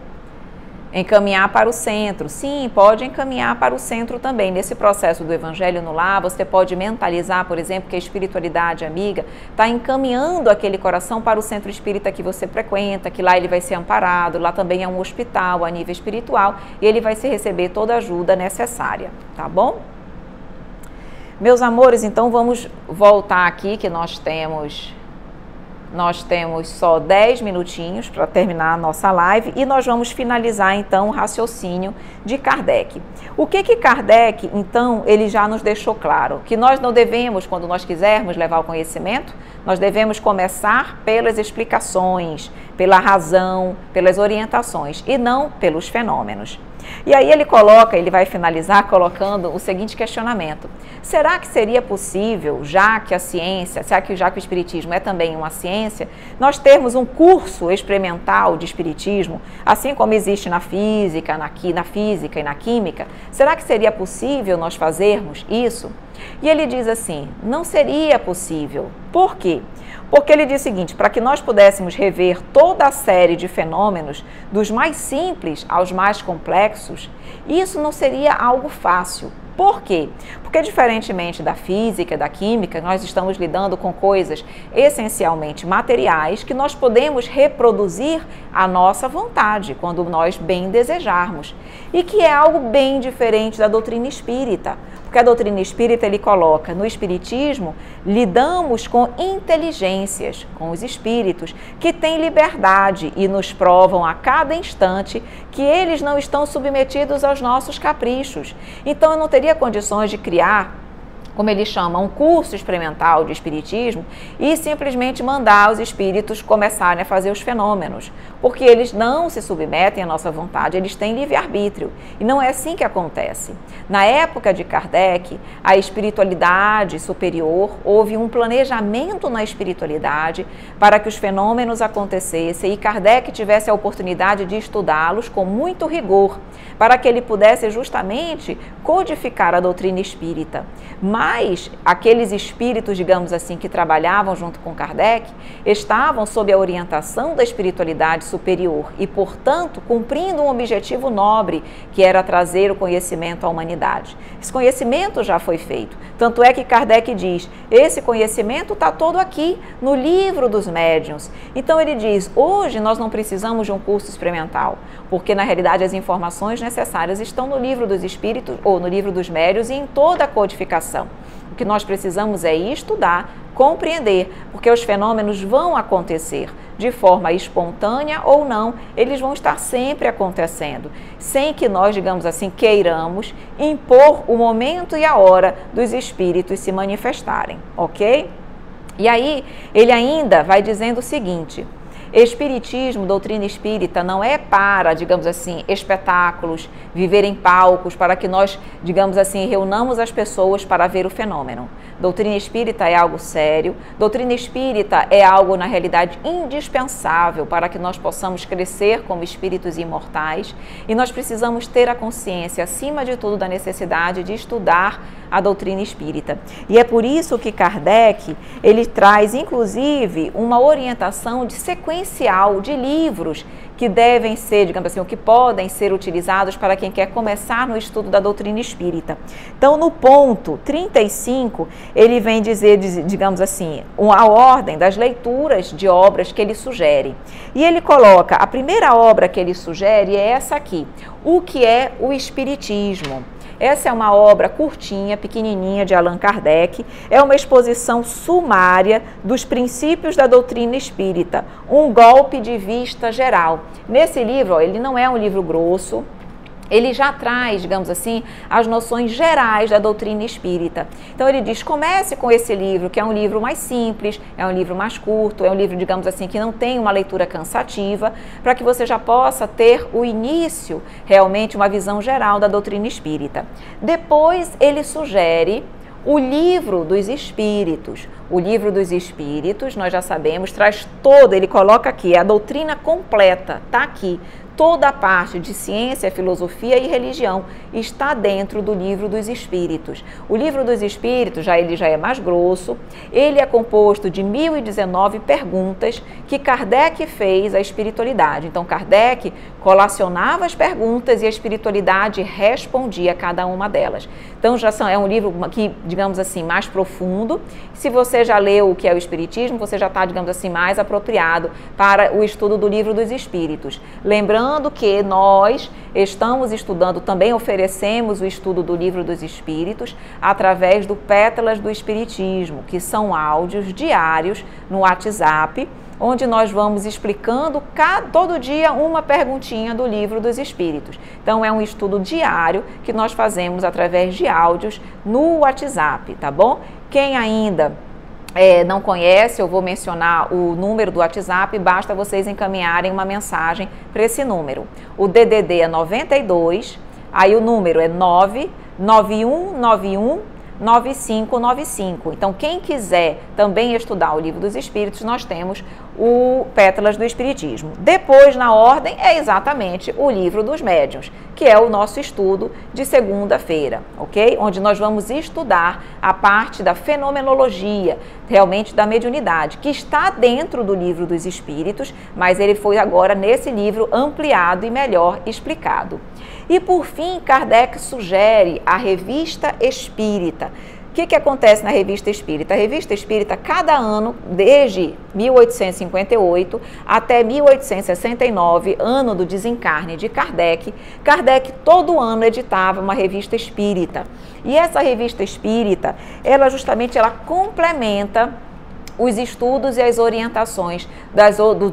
A: Encaminhar para o centro, sim, pode encaminhar para o centro também. Nesse processo do Evangelho no Lar, você pode mentalizar, por exemplo, que a espiritualidade amiga está encaminhando aquele coração para o centro espírita que você frequenta, que lá ele vai ser amparado, lá também é um hospital a nível espiritual e ele vai se receber toda a ajuda necessária, tá bom? Meus amores, então vamos voltar aqui que nós temos nós temos só 10 minutinhos para terminar a nossa live e nós vamos finalizar então o raciocínio de Kardec. O que Kardec, então, ele já nos deixou claro? Que nós não devemos, quando nós quisermos levar o conhecimento, nós devemos começar pelas explicações, pela razão, pelas orientações e não pelos fenômenos. E aí ele vai finalizar colocando o seguinte questionamento: será que seria possível, já que a ciência, já que o espiritismo é também uma ciência, nós termos um curso experimental de espiritismo, assim como existe na física, na física e na química? Será que seria possível nós fazermos isso? E ele diz assim: não seria possível. Por quê? Porque ele diz o seguinte: para que nós pudéssemos rever toda a série de fenômenos, dos mais simples aos mais complexos, isso não seria algo fácil. Por quê? Porque, diferentemente da física, da química, nós estamos lidando com coisas essencialmente materiais que nós podemos reproduzir à nossa vontade, quando nós bem desejarmos. E que é algo bem diferente da doutrina espírita. Porque a doutrina espírita, ele coloca, no espiritismo, lidamos com inteligências, com os espíritos, que têm liberdade e nos provam a cada instante que eles não estão submetidos aos nossos caprichos. Então, eu não teria condições de criar, como eles chamam, um curso experimental de espiritismo e simplesmente mandar os espíritos começarem a fazer os fenômenos, porque eles não se submetem à nossa vontade, eles têm livre-arbítrio, e não é assim que acontece. Na época de Kardec, a espiritualidade superior, houve um planejamento na espiritualidade para que os fenômenos acontecessem e Kardec tivesse a oportunidade de estudá-los com muito rigor, para que ele pudesse justamente codificar a doutrina espírita. Mas aqueles espíritos, digamos assim, que trabalhavam junto com Kardec, estavam sob a orientação da espiritualidade superior e, portanto, cumprindo um objetivo nobre, que era trazer o conhecimento à humanidade. Esse conhecimento já foi feito. Tanto é que Kardec diz, esse conhecimento está todo aqui, no livro dos médiuns. Então ele diz, hoje nós não precisamos de um curso experimental, porque na realidade as informações necessárias estão no livro dos espíritos ou no livro dos médiuns e em toda a codificação. O que nós precisamos é estudar, compreender, porque os fenômenos vão acontecer de forma espontânea ou não, eles vão estar sempre acontecendo, sem que nós, digamos assim, queiramos impor o momento e a hora dos espíritos se manifestarem, ok? E aí, ele ainda vai dizendo o seguinte: espiritismo, doutrina espírita, não é para, digamos assim, espetáculos, viver em palcos, para que nós, digamos assim, reunamos as pessoas para ver o fenômeno. Doutrina espírita é algo sério, doutrina espírita é algo, na realidade, indispensável para que nós possamos crescer como espíritos imortais, e nós precisamos ter a consciência, acima de tudo, da necessidade de estudar a doutrina espírita. E é por isso que Kardec, ele traz, inclusive, uma orientação de sequencial de livros que devem ser, digamos assim, ou que podem ser utilizados para quem quer começar no estudo da doutrina espírita. Então, no ponto 35, ele vem dizer, digamos assim, a ordem das leituras de obras que ele sugere. E ele coloca, a primeira obra que ele sugere é essa aqui, O que é o Espiritismo? Essa é uma obra curtinha, pequenininha, de Allan Kardec. É uma exposição sumária dos princípios da doutrina espírita, um golpe de vista geral. Nesse livro, ele não é um livro grosso, ele já traz, digamos assim, as noções gerais da doutrina espírita. Então ele diz, comece com esse livro, que é um livro mais simples, é um livro mais curto, é um livro, digamos assim, que não tem uma leitura cansativa, para que você já possa ter o início, realmente, uma visão geral da doutrina espírita. Depois ele sugere o Livro dos Espíritos. O Livro dos Espíritos, nós já sabemos, traz toda, ele coloca aqui, a doutrina completa, está aqui. Toda a parte de ciência, filosofia e religião está dentro do Livro dos Espíritos. O Livro dos Espíritos, ele já é mais grosso, ele é composto de 1019 perguntas que Kardec fez à espiritualidade. Então, Kardec colacionava as perguntas e a espiritualidade respondia a cada uma delas. Então, é um livro que, digamos assim, mais profundo. Se você você já leu o que é o Espiritismo, você já está, digamos assim, mais apropriado para o estudo do Livro dos Espíritos. Lembrando que nós estamos estudando, também oferecemos o estudo do Livro dos Espíritos através do Pétalas do Espiritismo, que são áudios diários no WhatsApp, onde nós vamos explicando todo dia uma perguntinha do Livro dos Espíritos. Então, é um estudo diário que nós fazemos através de áudios no WhatsApp, tá bom? Quem ainda não conhece, eu vou mencionar o número do WhatsApp, basta vocês encaminharem uma mensagem para esse número. O DDD é 92, aí o número é 99191 9595. Então, quem quiser também estudar o Livro dos Espíritos, nós temos o Pétalas do Espiritismo. Depois, na ordem, é exatamente o Livro dos Médiuns, que é o nosso estudo de segunda-feira, ok? Onde nós vamos estudar a parte da fenomenologia, realmente da mediunidade, que está dentro do Livro dos Espíritos, mas ele foi agora nesse livro ampliado e melhor explicado. E por fim, Kardec sugere a Revista Espírita. O que acontece na Revista Espírita? A Revista Espírita, cada ano, desde 1858 até 1869, ano do desencarne de Kardec, Kardec todo ano editava uma Revista Espírita. E essa Revista Espírita, ela complementa os estudos e as orientações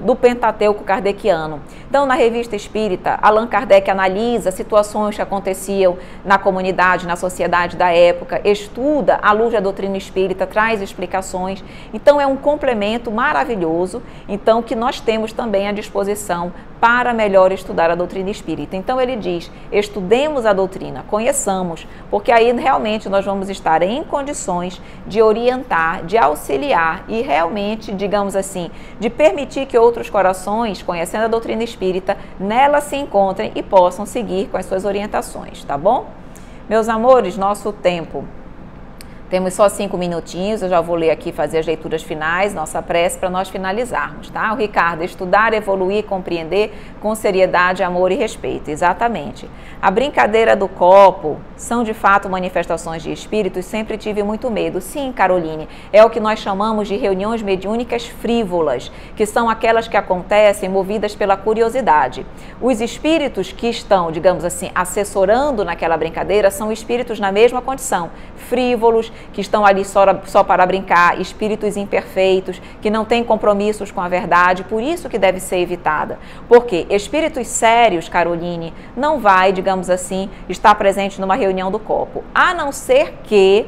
A: do Pentateuco kardeciano. Então, na Revista Espírita, Allan Kardec analisa situações que aconteciam na comunidade, na sociedade da época, estuda à luz da doutrina espírita, traz explicações. Então, é um complemento maravilhoso, então, que nós temos também à disposição para melhor estudar a doutrina espírita. Então, ele diz, estudemos a doutrina, conheçamos, porque aí realmente nós vamos estar em condições de orientar, de auxiliar e realmente, digamos assim, de permitir que outros corações, conhecendo a doutrina espírita, nela se encontrem e possam seguir com as suas orientações, tá bom? Meus amores, nosso tempo. Temos só 5 minutinhos, eu já vou ler aqui, fazer as leituras finais, nossa prece para nós finalizarmos, tá? O Ricardo, estudar, evoluir, compreender com seriedade, amor e respeito. Exatamente. A brincadeira do copo são de fato manifestações de espíritos, sempre tive muito medo. Sim, Caroline, é o que nós chamamos de reuniões mediúnicas frívolas, que são aquelas que acontecem movidas pela curiosidade. Os espíritos que estão, digamos assim, assessorando naquela brincadeira são espíritos na mesma condição, frívolos, que estão ali só para brincar, espíritos imperfeitos, que não têm compromissos com a verdade, por isso que deve ser evitada. Porque espíritos sérios, Caroline, não vai, digamos assim, estar presente numa reunião do copo, a não ser que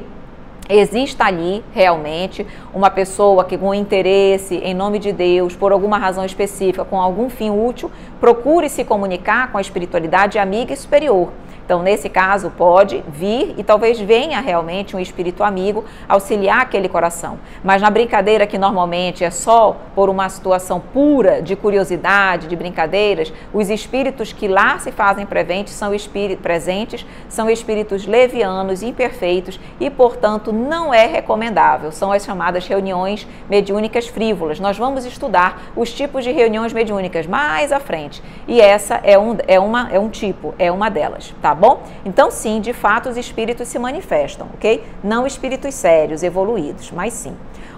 A: exista ali realmente uma pessoa que com interesse, em nome de Deus, por alguma razão específica, com algum fim útil, procure se comunicar com a espiritualidade amiga e superior. Então, nesse caso, pode vir e talvez venha realmente um espírito amigo auxiliar aquele coração. Mas na brincadeira, que normalmente é só por uma situação pura de curiosidade, de brincadeiras, os espíritos que lá se fazem presentes são espíritos levianos, imperfeitos e, portanto, não é recomendável. São as chamadas reuniões mediúnicas frívolas. Nós vamos estudar os tipos de reuniões mediúnicas mais à frente. E essa é uma delas, tá bom? Então, sim, de fato, os espíritos se manifestam, ok? Não espíritos sérios, evoluídos, mas sim.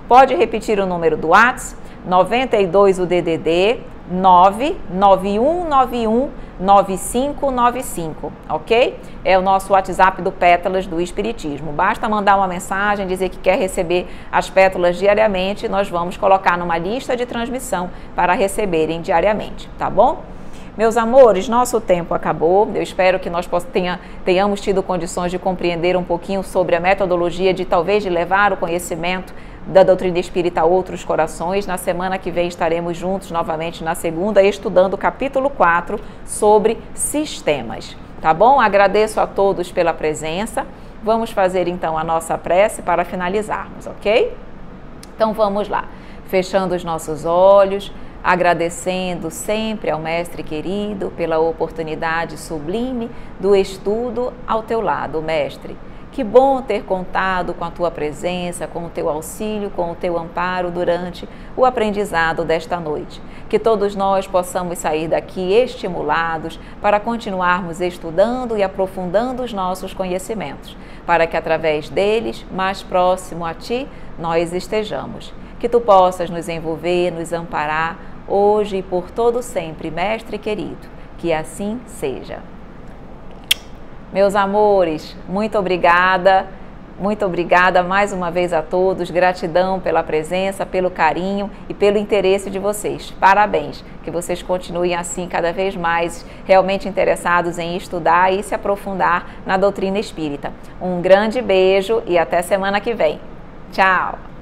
A: Pode repetir o número do WhatsApp, 92 o DDD, 99191 9595, ok? É o nosso WhatsApp do Pétalas do Espiritismo. Basta mandar uma mensagem, dizer que quer receber as pétalas diariamente, nós vamos colocar numa lista de transmissão para receberem diariamente, tá bom? Meus amores, nosso tempo acabou. Eu espero que nós tenhamos tido condições de compreender um pouquinho sobre a metodologia de talvez de levar o conhecimento da doutrina espírita a outros corações. Na semana que vem estaremos juntos novamente na segunda, estudando o capítulo 4 sobre sistemas. Tá bom? Agradeço a todos pela presença. Vamos fazer então a nossa prece para finalizarmos, ok? Então vamos lá. Fechando os nossos olhos, agradecendo sempre ao Mestre querido pela oportunidade sublime do estudo ao teu lado, Mestre. Que bom ter contado com a tua presença, com o teu auxílio, com o teu amparo durante o aprendizado desta noite. Que todos nós possamos sair daqui estimulados para continuarmos estudando e aprofundando os nossos conhecimentos, para que através deles, mais próximo a ti, nós estejamos. Que tu possas nos envolver, nos amparar, hoje e por todo sempre, Mestre querido. Que assim seja. Meus amores, muito obrigada mais uma vez a todos, gratidão pela presença, pelo carinho e pelo interesse de vocês. Parabéns, que vocês continuem assim cada vez mais realmente interessados em estudar e se aprofundar na doutrina espírita. Um grande beijo e até semana que vem. Tchau!